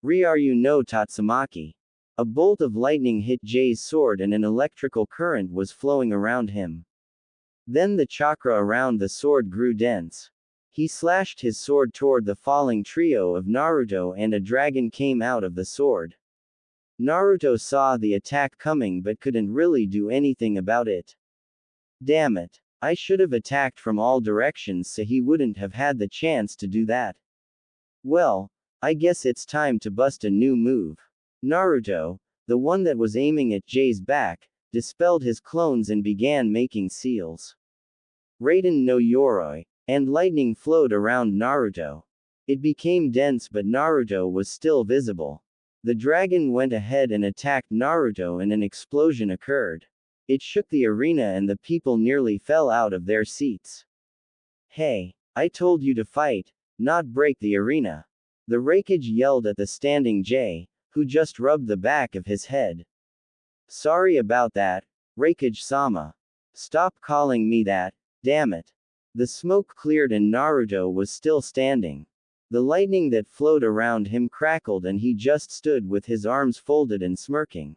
Ryaru no Tatsumaki. A bolt of lightning hit Jay's sword and an electrical current was flowing around him. Then the chakra around the sword grew dense. He slashed his sword toward the falling trio of Naruto and a dragon came out of the sword. Naruto saw the attack coming but couldn't really do anything about it. Damn it. I should have attacked from all directions so he wouldn't have had the chance to do that. Well, I guess it's time to bust a new move. Naruto, the one that was aiming at Jay's back, dispelled his clones and began making seals. Raiden no Yoroi, and lightning flowed around Naruto. It became dense but Naruto was still visible. The dragon went ahead and attacked Naruto and an explosion occurred. It shook the arena and the people nearly fell out of their seats. Hey, I told you to fight, not break the arena. The Raikage yelled at the standing Jay, who just rubbed the back of his head. Sorry about that, Raikage-sama. Stop calling me that, damn it. The smoke cleared and Naruto was still standing. The lightning that flowed around him crackled and he just stood with his arms folded and smirking.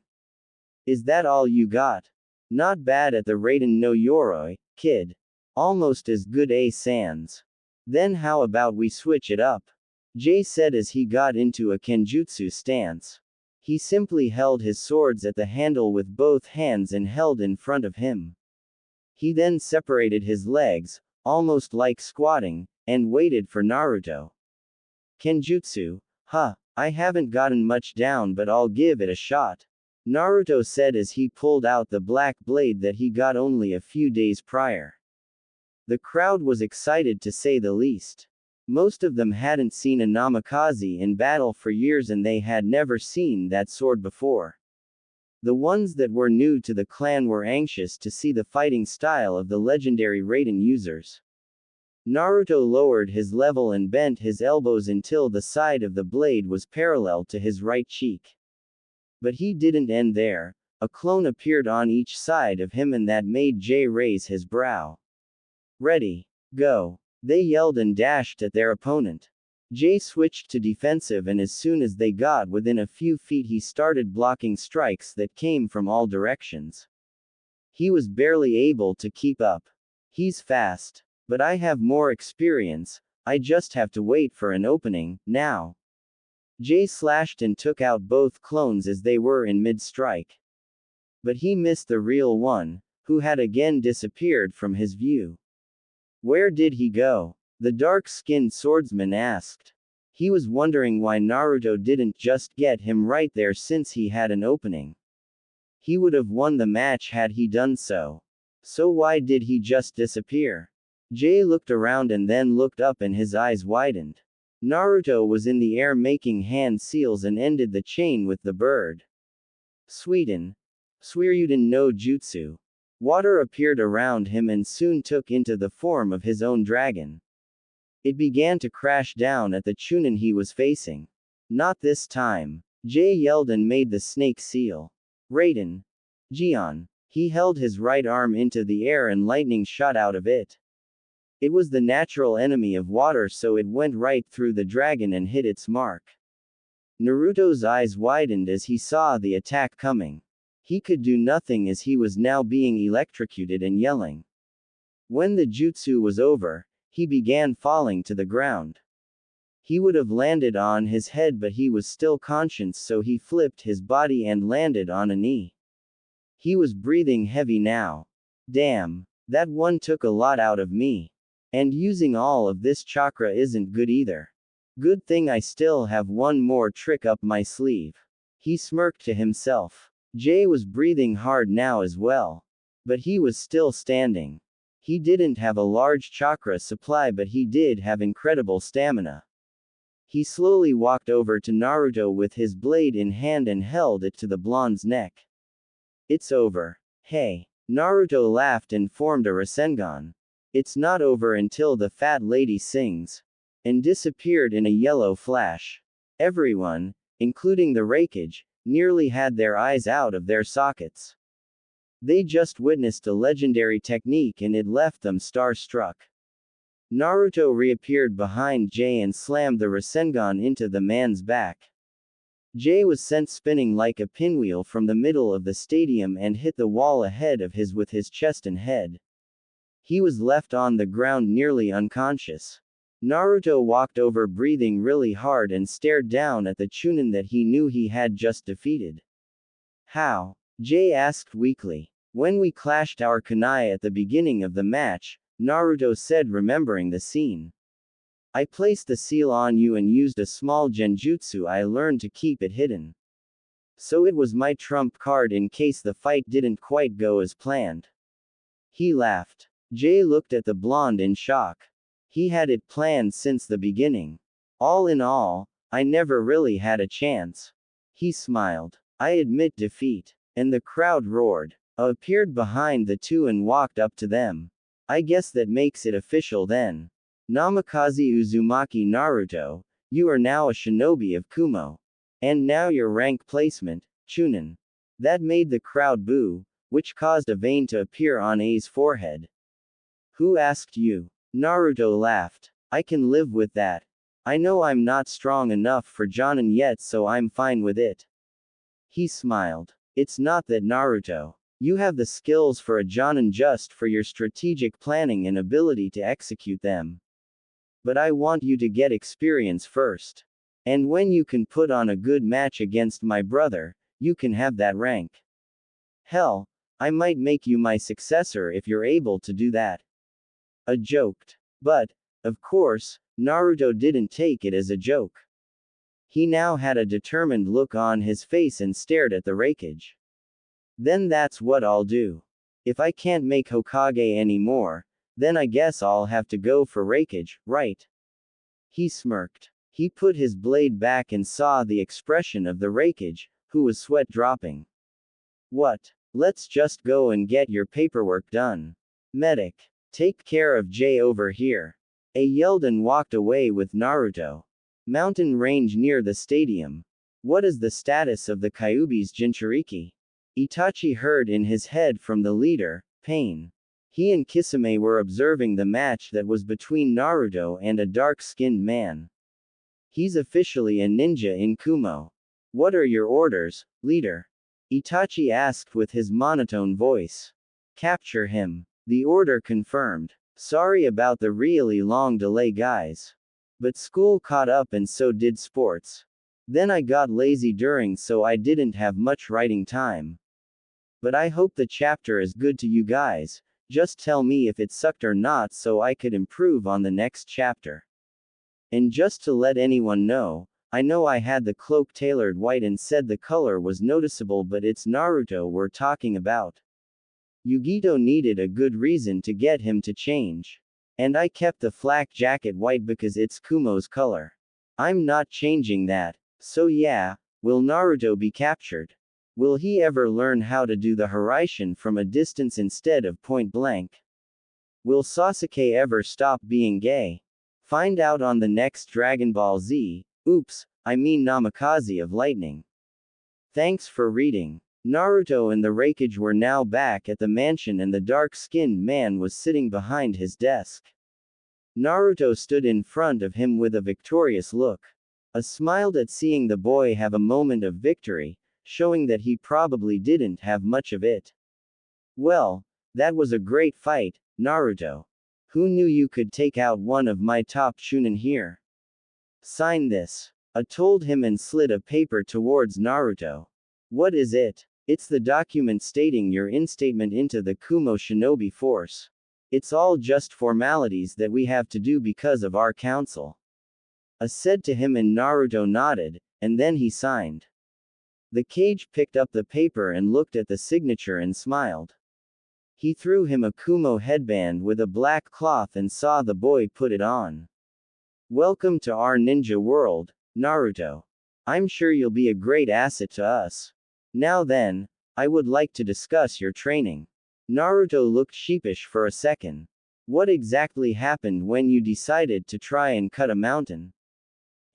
Is that all you got? Not bad at the Raiden no Yoroi, kid. Almost as good as Sans. Then how about we switch it up? Jay said as he got into a kenjutsu stance. He simply held his swords at the handle with both hands and held in front of him. He then separated his legs, almost like squatting, and waited for Naruto. Kenjutsu, huh, I haven't gotten much down but I'll give it a shot. Naruto said as he pulled out the black blade that he got only a few days prior. The crowd was excited to say the least. Most of them hadn't seen a Namikaze in battle for years and they had never seen that sword before. The ones that were new to the clan were anxious to see the fighting style of the legendary Raiden users. Naruto lowered his level and bent his elbows until the side of the blade was parallel to his right cheek. But he didn't end there. A clone appeared on each side of him and that made Jay raise his brow. Ready. Go. They yelled and dashed at their opponent. Jay switched to defensive and as soon as they got within a few feet he started blocking strikes that came from all directions. He was barely able to keep up. He's fast. But I have more experience, I just have to wait for an opening, now. Jay slashed and took out both clones as they were in mid-strike. But he missed the real one, who had again disappeared from his view. Where did he go? The dark-skinned swordsman asked. He was wondering why Naruto didn't just get him right there since he had an opening. He would have won the match had he done so. So why did he just disappear? Jay looked around and then looked up and his eyes widened. Naruto was in the air making hand seals and ended the chain with the bird. Suiryuden no Jutsu. Water appeared around him and soon took into the form of his own dragon. It began to crash down at the Chunin he was facing. Not this time. Jay yelled and made the snake seal. Raiden. Jion. He held his right arm into the air and lightning shot out of it. It was the natural enemy of water so it went right through the dragon and hit its mark. Naruto's eyes widened as he saw the attack coming. He could do nothing as he was now being electrocuted and yelling. When the jutsu was over, he began falling to the ground. He would have landed on his head but he was still conscious so he flipped his body and landed on a knee. He was breathing heavy now. Damn, that one took a lot out of me. And using all of this chakra isn't good either. Good thing I still have one more trick up my sleeve. He smirked to himself. Jay was breathing hard now as well. But he was still standing. He didn't have a large chakra supply but he did have incredible stamina. He slowly walked over to Naruto with his blade in hand and held it to the blonde's neck. It's over. Hey. Naruto laughed and formed a Rasengan. It's not over until the fat lady sings. And disappeared in a yellow flash. Everyone, including the Raikage, nearly had their eyes out of their sockets. They just witnessed a legendary technique and it left them starstruck. Naruto reappeared behind Jay and slammed the Rasengan into the man's back. Jay was sent spinning like a pinwheel from the middle of the stadium and hit the wall ahead of his with his chest and head. He was left on the ground nearly unconscious. Naruto walked over breathing really hard and stared down at the Chunin that he knew he had just defeated. How? Jay asked weakly. When we clashed our kunai at the beginning of the match, Naruto said, remembering the scene. I placed the seal on you and used a small genjutsu I learned to keep it hidden. So it was my trump card in case the fight didn't quite go as planned. He laughed. Jay looked at the blonde in shock. He had it planned since the beginning. All in all, I never really had a chance. He smiled. I admit defeat. And the crowd roared. Appeared behind the two and walked up to them. I guess that makes it official then. Namikaze Uzumaki Naruto, you are now a shinobi of Kumo. And now your rank placement, Chunin. That made the crowd boo, which caused a vein to appear on A's forehead. Who asked you? Naruto laughed. I can live with that. I know I'm not strong enough for Jonin yet, so I'm fine with it. He smiled. It's not that, Naruto. You have the skills for a Jonin just for your strategic planning and ability to execute them. But I want you to get experience first. And when you can put on a good match against my brother, you can have that rank. Hell, I might make you my successor if you're able to do that. I joked. But, of course, Naruto didn't take it as a joke. He now had a determined look on his face and stared at the Raikage. Then that's what I'll do. If I can't make Hokage anymore, then I guess I'll have to go for Raikage, right? He smirked. He put his blade back and saw the expression of the Raikage, who was sweat dropping. What? Let's just go and get your paperwork done. Medic. Take care of Jay over here. A yelled and walked away with Naruto. Mountain range near the stadium. What is the status of the Kyuubi's Jinchuriki? Itachi heard in his head from the leader, Pain. He and Kitsune were observing the match that was between Naruto and a dark-skinned man. He's officially a ninja in Kumo. What are your orders, leader? Itachi asked with his monotone voice. Capture him. The order confirmed. Sorry about the really long delay, guys. But school caught up and so did sports. Then I got lazy during, so I didn't have much writing time. But I hope the chapter is good to you guys. Just tell me if it sucked or not so I could improve on the next chapter. And just to let anyone know, I know I had the cloak tailored white and said the color was noticeable, but it's Naruto we're talking about. Yugito needed a good reason to get him to change. And I kept the flak jacket white because it's Kumo's color. I'm not changing that. So yeah, will Naruto be captured? Will he ever learn how to do the Haraishin from a distance instead of point blank? Will Sasuke ever stop being gay? Find out on the next Dragon Ball Z. Oops, I mean Namikaze of Lightning. Thanks for reading. Naruto and the Raikage were now back at the mansion and the dark-skinned man was sitting behind his desk. Naruto stood in front of him with a victorious look. Smiled at seeing the boy have a moment of victory, showing that he probably didn't have much of it. Well, that was a great fight, Naruto. Who knew you could take out one of my top Chunin here? Sign this. I told him and slid a paper towards Naruto. What is it? It's the document stating your instatement into the Kumo Shinobi Force. It's all just formalities that we have to do because of our council. I said to him and Naruto nodded, and then he signed. The Kage picked up the paper and looked at the signature and smiled. He threw him a Kumo headband with a black cloth and saw the boy put it on. Welcome to our ninja world, Naruto. I'm sure you'll be a great asset to us. Now then, I would like to discuss your training. Naruto looked sheepish for a second. What exactly happened when you decided to try and cut a mountain?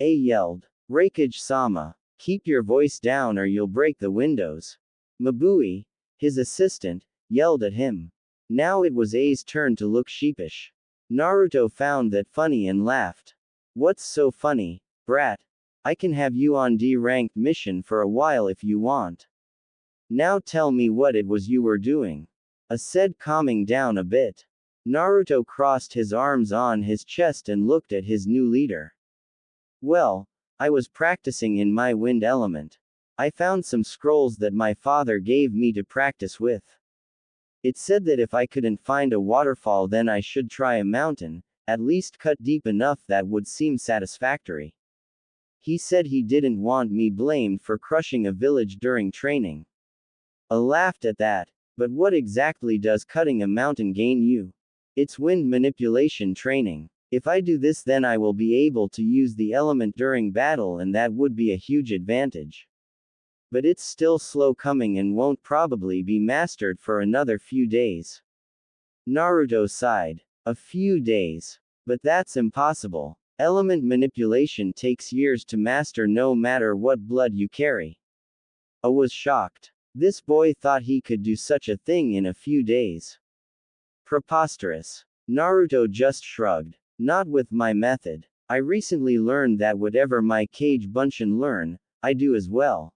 A yelled. Raikage-sama, keep your voice down or you'll break the windows. Mabui, his assistant, yelled at him. Now it was A's turn to look sheepish. Naruto found that funny and laughed. What's so funny, brat? I can have you on D-ranked mission for a while if you want. Now tell me what it was you were doing. A said, calming down a bit. Naruto crossed his arms on his chest and looked at his new leader. Well, I was practicing in my wind element. I found some scrolls that my father gave me to practice with. It said that if I couldn't find a waterfall, then I should try a mountain, at least cut deep enough that would seem satisfactory. He said he didn't want me blamed for crushing a village during training. I laughed at that. But what exactly does cutting a mountain gain you? It's wind manipulation training. If I do this, then I will be able to use the element during battle, and that would be a huge advantage. But it's still slow coming and won't probably be mastered for another few days. Naruto sighed. A few days. But that's impossible. Element manipulation takes years to master no matter what blood you carry. I was shocked. This boy thought he could do such a thing in a few days. Preposterous. Naruto just shrugged. Not with my method. I recently learned that whatever my Kage Bunshin learn, I do as well.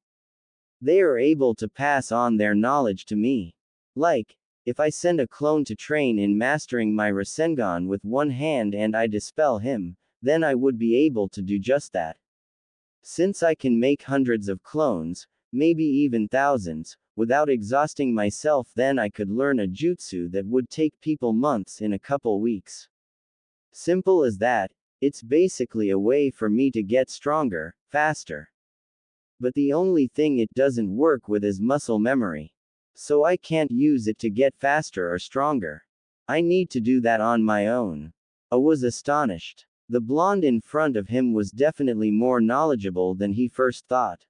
They are able to pass on their knowledge to me. Like, if I send a clone to train in mastering my Rasengan with one hand and I dispel him, then I would be able to do just that. Since I can make hundreds of clones, maybe even thousands, without exhausting myself, then I could learn a jutsu that would take people months in a couple weeks. Simple as that. It's basically a way for me to get stronger, faster. But the only thing it doesn't work with is muscle memory. So I can't use it to get faster or stronger. I need to do that on my own. I was astonished. The blonde in front of him was definitely more knowledgeable than he first thought.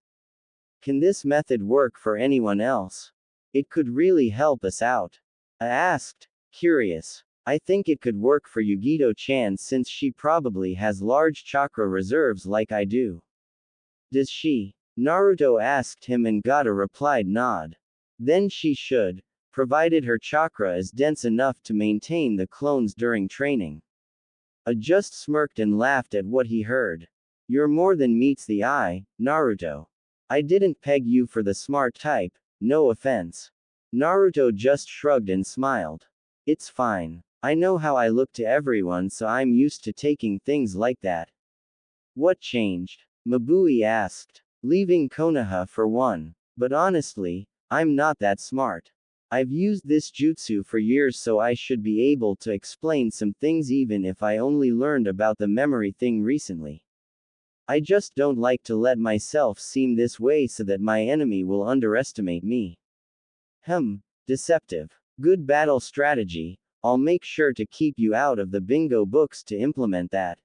Can this method work for anyone else? It could really help us out. I asked, curious. I think it could work for Yugito-chan since she probably has large chakra reserves like I do. Does she? Naruto asked him and got a replied nod. Then she should, provided her chakra is dense enough to maintain the clones during training. I just smirked and laughed at what he heard. You're more than meets the eye, Naruto. I didn't peg you for the smart type, no offense. Naruto just shrugged and smiled. It's fine. I know how I look to everyone, so I'm used to taking things like that. What changed? Mabui asked. Leaving Konoha for one. But honestly, I'm not that smart. I've used this jutsu for years, so I should be able to explain some things even if I only learned about the memory thing recently. I just don't like to let myself seem this way so that my enemy will underestimate me. Deceptive. Good battle strategy. I'll make sure to keep you out of the bingo books to implement that.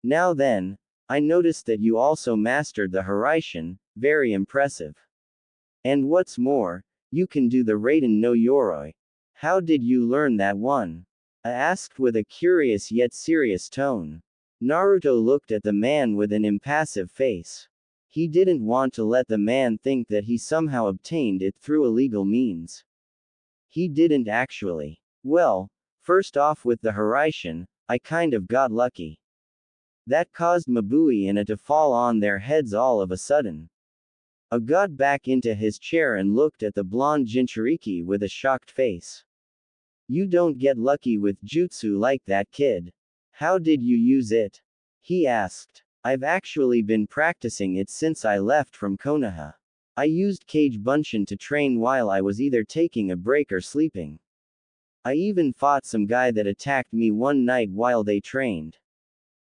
Now then, I noticed that you also mastered the Hiraishin, very impressive. And what's more, you can do the Raiden no Yoroi. How did you learn that one? I asked with a curious yet serious tone. Naruto looked at the man with an impassive face. He didn't want to let the man think that he somehow obtained it through illegal means. He didn't actually. Well, first off with the Hiraishin, I kind of got lucky. That caused Mabui and A to fall on their heads all of a sudden. A got back into his chair and looked at the blonde Jinchuriki with a shocked face. You don't get lucky with jutsu like that, kid. How did you use it? He asked. I've actually been practicing it since I left from Konoha. I used Kage Bunshin to train while I was either taking a break or sleeping. I even fought some guy that attacked me one night while they trained.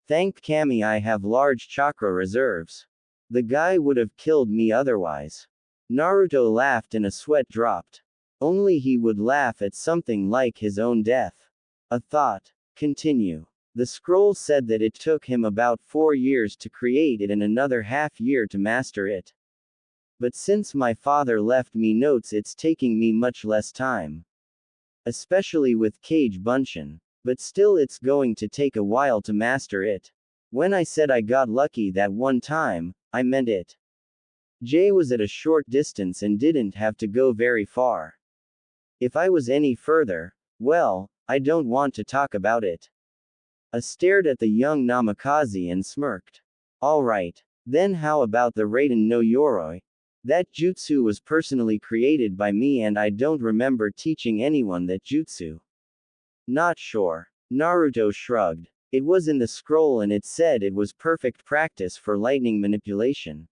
Thank Kami I have large chakra reserves. The guy would have killed me otherwise. Naruto laughed and a sweat dropped. Only he would laugh at something like his own death. A thought. Continue. The scroll said that it took him about 4 years to create it and another half year to master it. But since my father left me notes, it's taking me much less time. Especially with Kage Bunshin. But still it's going to take a while to master it. When I said I got lucky that one time, I meant it. Jay was at a short distance and didn't have to go very far. If I was any further, well, I don't want to talk about it. I stared at the young Namikaze and smirked. Alright. Then how about the Raiden no Yoroi? That jutsu was personally created by me and I don't remember teaching anyone that jutsu. Not sure. Naruto shrugged. It was in the scroll and it said it was perfect practice for lightning manipulation.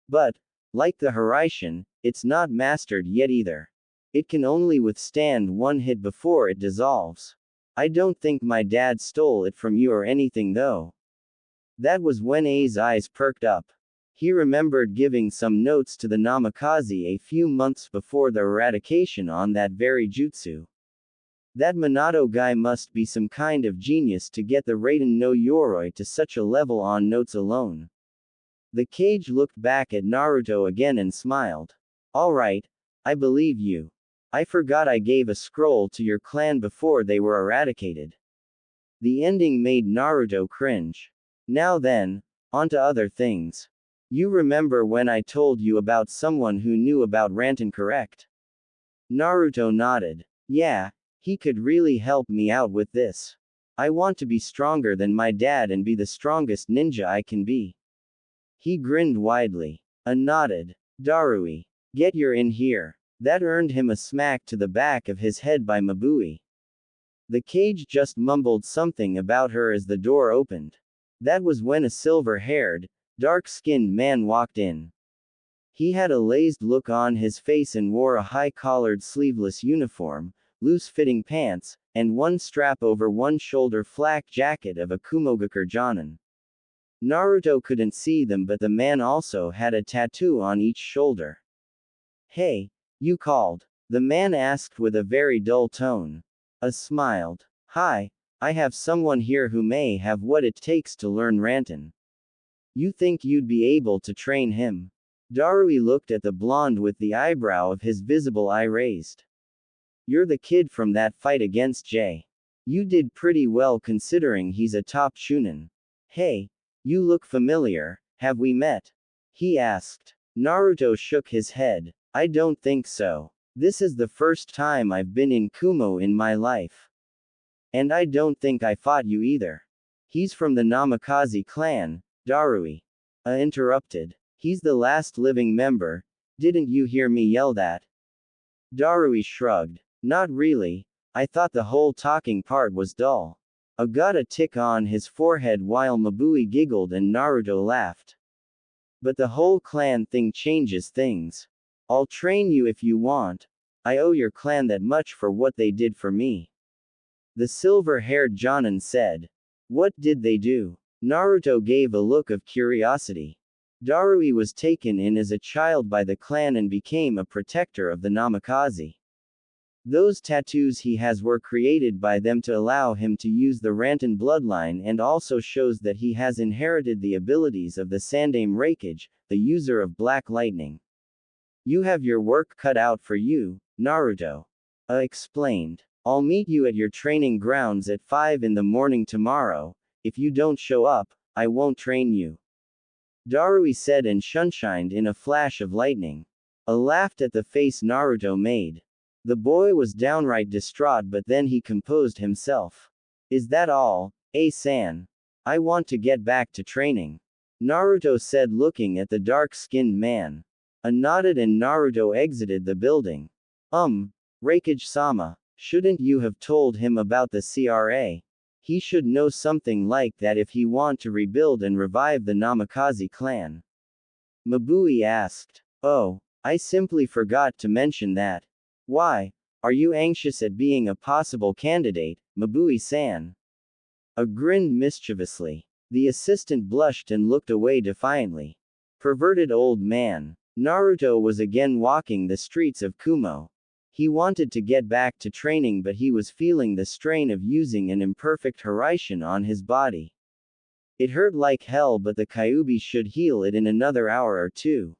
But, like the Hiraishin, it's not mastered yet either. It can only withstand one hit before it dissolves. I don't think my dad stole it from you or anything though. That was when A's eyes perked up. He remembered giving some notes to the Namikaze a few months before the eradication on that very jutsu. That Minato guy must be some kind of genius to get the Raiden no Yoroi to such a level on notes alone. The Kage looked back at Naruto again and smiled. Alright, I believe you. I forgot I gave a scroll to your clan before they were eradicated. The ending made Naruto cringe. Now then, on to other things. You remember when I told you about someone who knew about Rantan, correct? Naruto nodded. Yeah, he could really help me out with this. I want to be stronger than my dad and be the strongest ninja I can be. He grinned widely. Nodded. Darui. Get your in here. That earned him a smack to the back of his head by Mabui. The Kage just mumbled something about her as the door opened. That was when a silver-haired, dark-skinned man walked in. He had a lazed look on his face and wore a high-collared sleeveless uniform, loose-fitting pants, and one strap over one shoulder flak jacket of a Kumogakur Jonin. Naruto couldn't see them but the man also had a tattoo on each shoulder. Hey, you called? The man asked with a very dull tone. Smiled. Hi, I have someone here who may have what it takes to learn Rantan. You think you'd be able to train him? Darui looked at the blonde with the eyebrow of his visible eye raised. You're the kid from that fight against Jay. You did pretty well considering he's a top chunin. Hey, you look familiar, have we met? He asked. Naruto shook his head. I don't think so. This is the first time I've been in Kumo in my life. And I don't think I fought you either. He's from the Namikaze clan, Darui. Interrupted. He's the last living member, didn't you hear me yell that? Darui shrugged. Not really, I thought the whole talking part was dull. Got a tick on his forehead while Mabui giggled and Naruto laughed. But the whole clan thing changes things. I'll train you if you want. I owe your clan that much for what they did for me. The silver-haired Jonin said. What did they do? Naruto gave a look of curiosity. Darui was taken in as a child by the clan and became a protector of the Namikaze. Those tattoos he has were created by them to allow him to use the Rantan bloodline and also shows that he has inherited the abilities of the Sandaime Raikage, the user of Black Lightning. You have your work cut out for you, Naruto. Explained. I'll meet you at your training grounds at 5 in the morning tomorrow. If you don't show up, I won't train you. Darui said and sunshined in a flash of lightning. Laughed at the face Naruto made. The boy was downright distraught but then he composed himself. Is that all, A-san? I want to get back to training. Naruto said looking at the dark-skinned man. Nodded and Naruto exited the building. Raikage-sama, shouldn't you have told him about the CRA? He should know something like that if he want to rebuild and revive the Namikaze clan. Mabui asked. Oh, I simply forgot to mention that. Why, are you anxious at being a possible candidate, Mabui-san? Grinned mischievously. The assistant blushed and looked away defiantly. Perverted old man. Naruto was again walking the streets of Kumo. He wanted to get back to training but he was feeling the strain of using an imperfect Hiraishin on his body. It hurt like hell but the Kyuubi should heal it in another hour or two.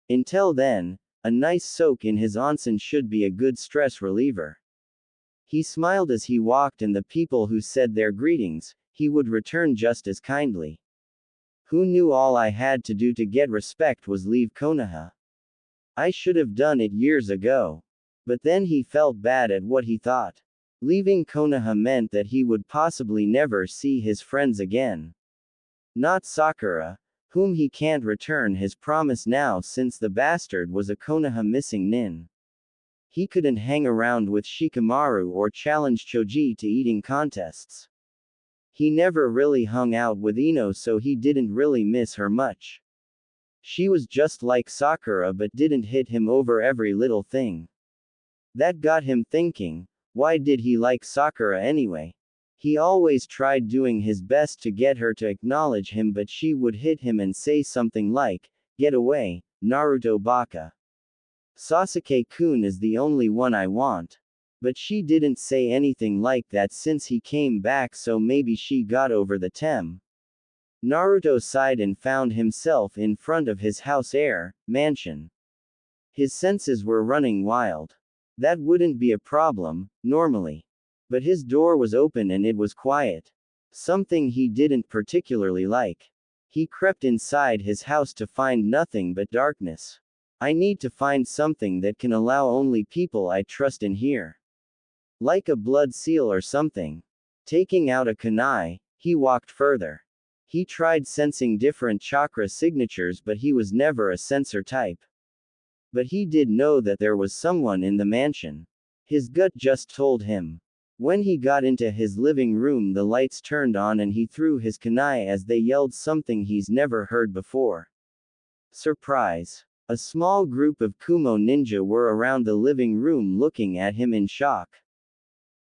Until then, a nice soak in his onsen should be a good stress reliever. He smiled as he walked and the people who said their greetings, he would return just as kindly. Who knew all I had to do to get respect was leave Konoha? I should have done it years ago. But then he felt bad at what he thought. Leaving Konoha meant that he would possibly never see his friends again. Not Sakura, whom he can't return his promise now since the bastard was a Konoha missing nin. He couldn't hang around with Shikamaru or challenge Choji to eating contests. He never really hung out with Ino, so he didn't really miss her much. She was just like Sakura but didn't hit him over every little thing. That got him thinking, why did he like Sakura anyway? He always tried doing his best to get her to acknowledge him, but she would hit him and say something like, "Get away, Naruto baka. Sasuke-kun is the only one I want." But she didn't say anything like that since he came back, so maybe she got over the tem. Naruto sighed and found himself in front of his mansion. His senses were running wild. That wouldn't be a problem, normally. But his door was open and it was quiet. Something he didn't particularly like. He crept inside his house to find nothing but darkness. I need to find something that can allow only people I trust in here. Like a blood seal or something. Taking out a kunai, he walked further. He tried sensing different chakra signatures, but he was never a sensor type. But he did know that there was someone in the mansion. His gut just told him. When he got into his living room, the lights turned on and he threw his kunai as they yelled something he's never heard before. Surprise! A small group of Kumo ninja were around the living room looking at him in shock.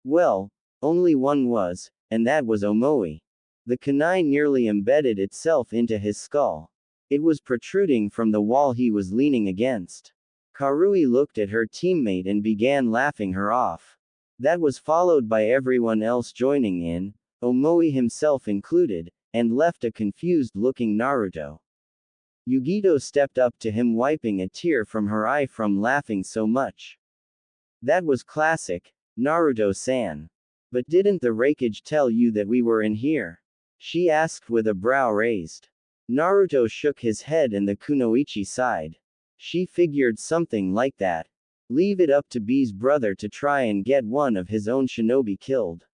Well, only one was, and that was Omoi. The kunai nearly embedded itself into his skull. It was protruding from the wall he was leaning against. Karui looked at her teammate and began laughing her off. That was followed by everyone else joining in, Omoi himself included, and left a confused-looking Naruto. Yugito stepped up to him, wiping a tear from her eye from laughing so much. That was classic, Naruto-san. But didn't the Raikage tell you that we were in here? She asked with a brow raised. Naruto shook his head and the kunoichi sighed. She figured something like that. Leave it up to B's brother to try and get one of his own shinobi killed.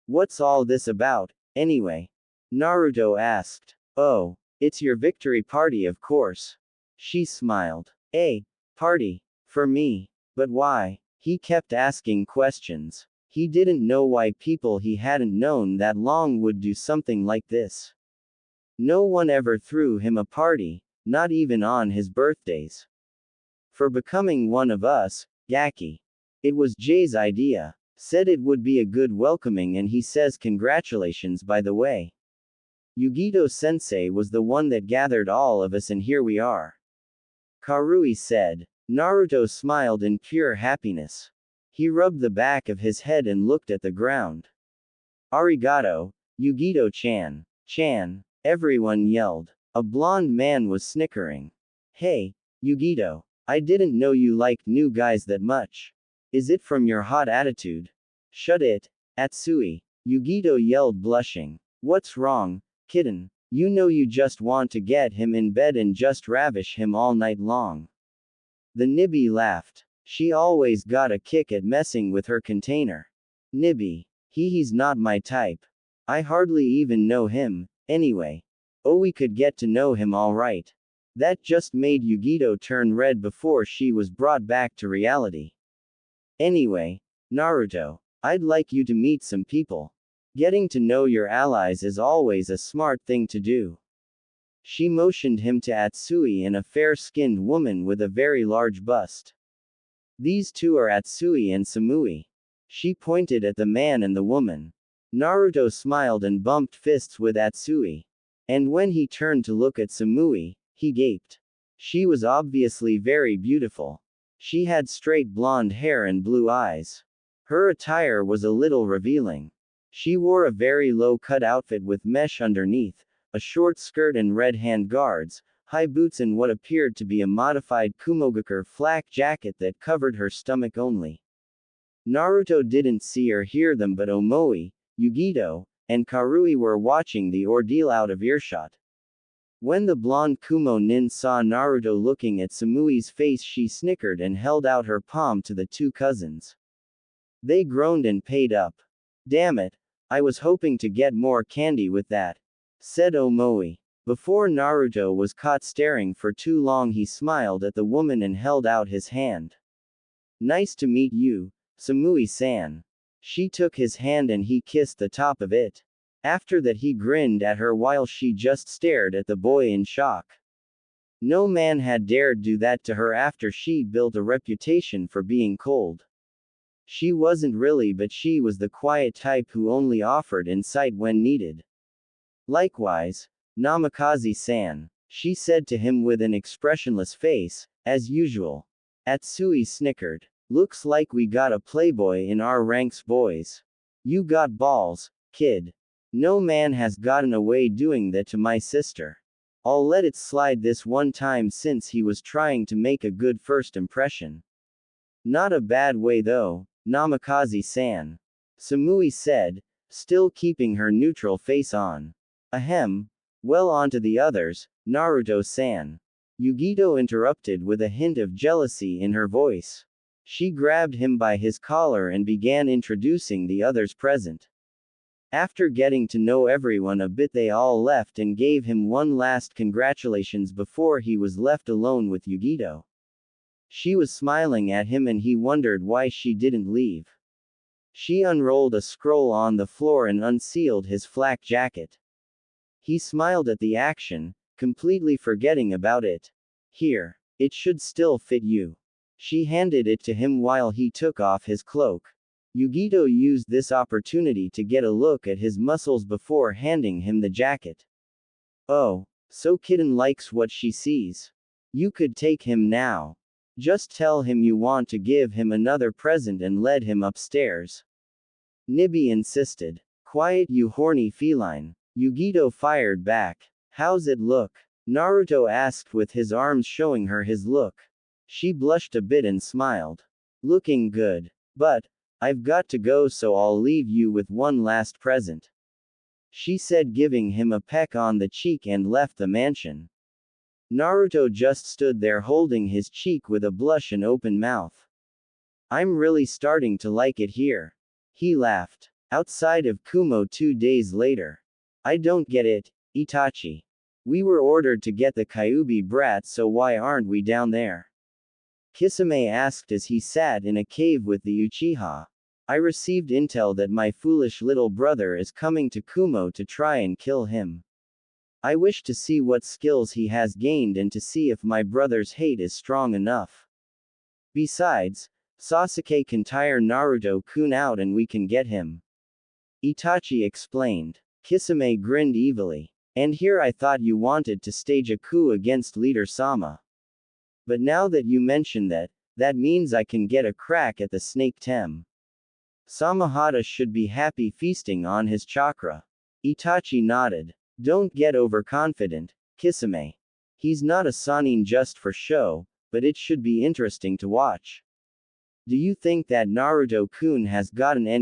What's all this about, anyway? Naruto asked. Oh, it's your victory party, of course. She smiled. A party? For me? But why? He kept asking questions. He didn't know why people he hadn't known that long would do something like this. No one ever threw him a party, not even on his birthdays. For becoming one of us, Gaki. It was Jay's idea. Said it would be a good welcoming, and he says congratulations by the way. Yugito-sensei was the one that gathered all of us and here we are. Karui said. Naruto smiled in pure happiness. He rubbed the back of his head and looked at the ground. Arigato, Yugito-chan. Chan. Everyone yelled. A blonde man was snickering. Hey, Yugito. I didn't know you liked new guys that much. Is it from your hot attitude? Shut it, Atsui. Yugito yelled, blushing. What's wrong, kitten? You know you just want to get him in bed and just ravish him all night long. The Nibby laughed. She always got a kick at messing with her container. Nibby. He's not my type. I hardly even know him, anyway. Oh, we could get to know him all right. That just made Yugito turn red before she was brought back to reality. Anyway, Naruto, I'd like you to meet some people. Getting to know your allies is always a smart thing to do. She motioned him to Atsui and a fair-skinned woman with a very large bust. These two are Atsui and Samui. She pointed at the man and the woman. Naruto smiled and bumped fists with Atsui. And when he turned to look at Samui, he gaped. She was obviously very beautiful. She had straight blonde hair and blue eyes. Her attire was a little revealing. She wore a very low-cut outfit with mesh underneath, a short skirt and red hand guards, high boots and what appeared to be a modified Kumogakure flak jacket that covered her stomach only. Naruto didn't see or hear them, but Omoi, Yugito, and Karui were watching the ordeal out of earshot. When the blonde Kumo nin saw Naruto looking at Samui's face, she snickered and held out her palm to the two cousins. They groaned and paid up. Damn it, I was hoping to get more candy with that, said Omoi. Before Naruto was caught staring for too long, he smiled at the woman and held out his hand. Nice to meet you, Samui-san. She took his hand and he kissed the top of it. After that he grinned at her while she just stared at the boy in shock. No man had dared do that to her after she built a reputation for being cold. She wasn't really, but she was the quiet type who only offered insight when needed. Likewise, Namikaze-san, she said to him with an expressionless face, as usual. Atsui snickered. Looks like we got a playboy in our ranks, boys. You got balls, kid. No man has gotten away doing that to my sister. I'll let it slide this one time since he was trying to make a good first impression. Not a bad way though, Namikaze-san. Samui said, still keeping her neutral face on. Ahem. Well, on to the others, Naruto-san. Yugito interrupted with a hint of jealousy in her voice. She grabbed him by his collar and began introducing the others present. After getting to know everyone a bit, they all left and gave him one last congratulations before he was left alone with Yugito. She was smiling at him and he wondered why she didn't leave. She unrolled a scroll on the floor and unsealed his flak jacket. He smiled at the action, completely forgetting about it. Here. It should still fit you. She handed it to him while he took off his cloak. Yugito used this opportunity to get a look at his muscles before handing him the jacket. Oh, so Kitten likes what she sees. You could take him now. Just tell him you want to give him another present and lead him upstairs. Nibi insisted. Quiet, you horny feline. Yugito fired back. How's it look? Naruto asked with his arms showing her his look. She blushed a bit and smiled. Looking good. But, I've got to go, so I'll leave you with one last present. She said, giving him a peck on the cheek, and left the mansion. Naruto just stood there holding his cheek with a blush and open mouth. I'm really starting to like it here. He laughed. Outside of Kumo 2 days later. I don't get it, Itachi. We were ordered to get the Kyuubi brats, so why aren't we down there? Kitsune asked as he sat in a cave with the Uchiha. I received intel that my foolish little brother is coming to Kumo to try and kill him. I wish to see what skills he has gained and to see if my brother's hate is strong enough. Besides, Sasuke can tire Naruto-kun out and we can get him. Itachi explained. Kitsune grinned evilly. And here I thought you wanted to stage a coup against Leader Sama. But now that you mention that, that means I can get a crack at the snake Tem. Samahata should be happy feasting on his chakra. Itachi nodded. Don't get overconfident, Kitsune. He's not a Sannin just for show, but it should be interesting to watch. Do you think that Naruto-kun has gotten any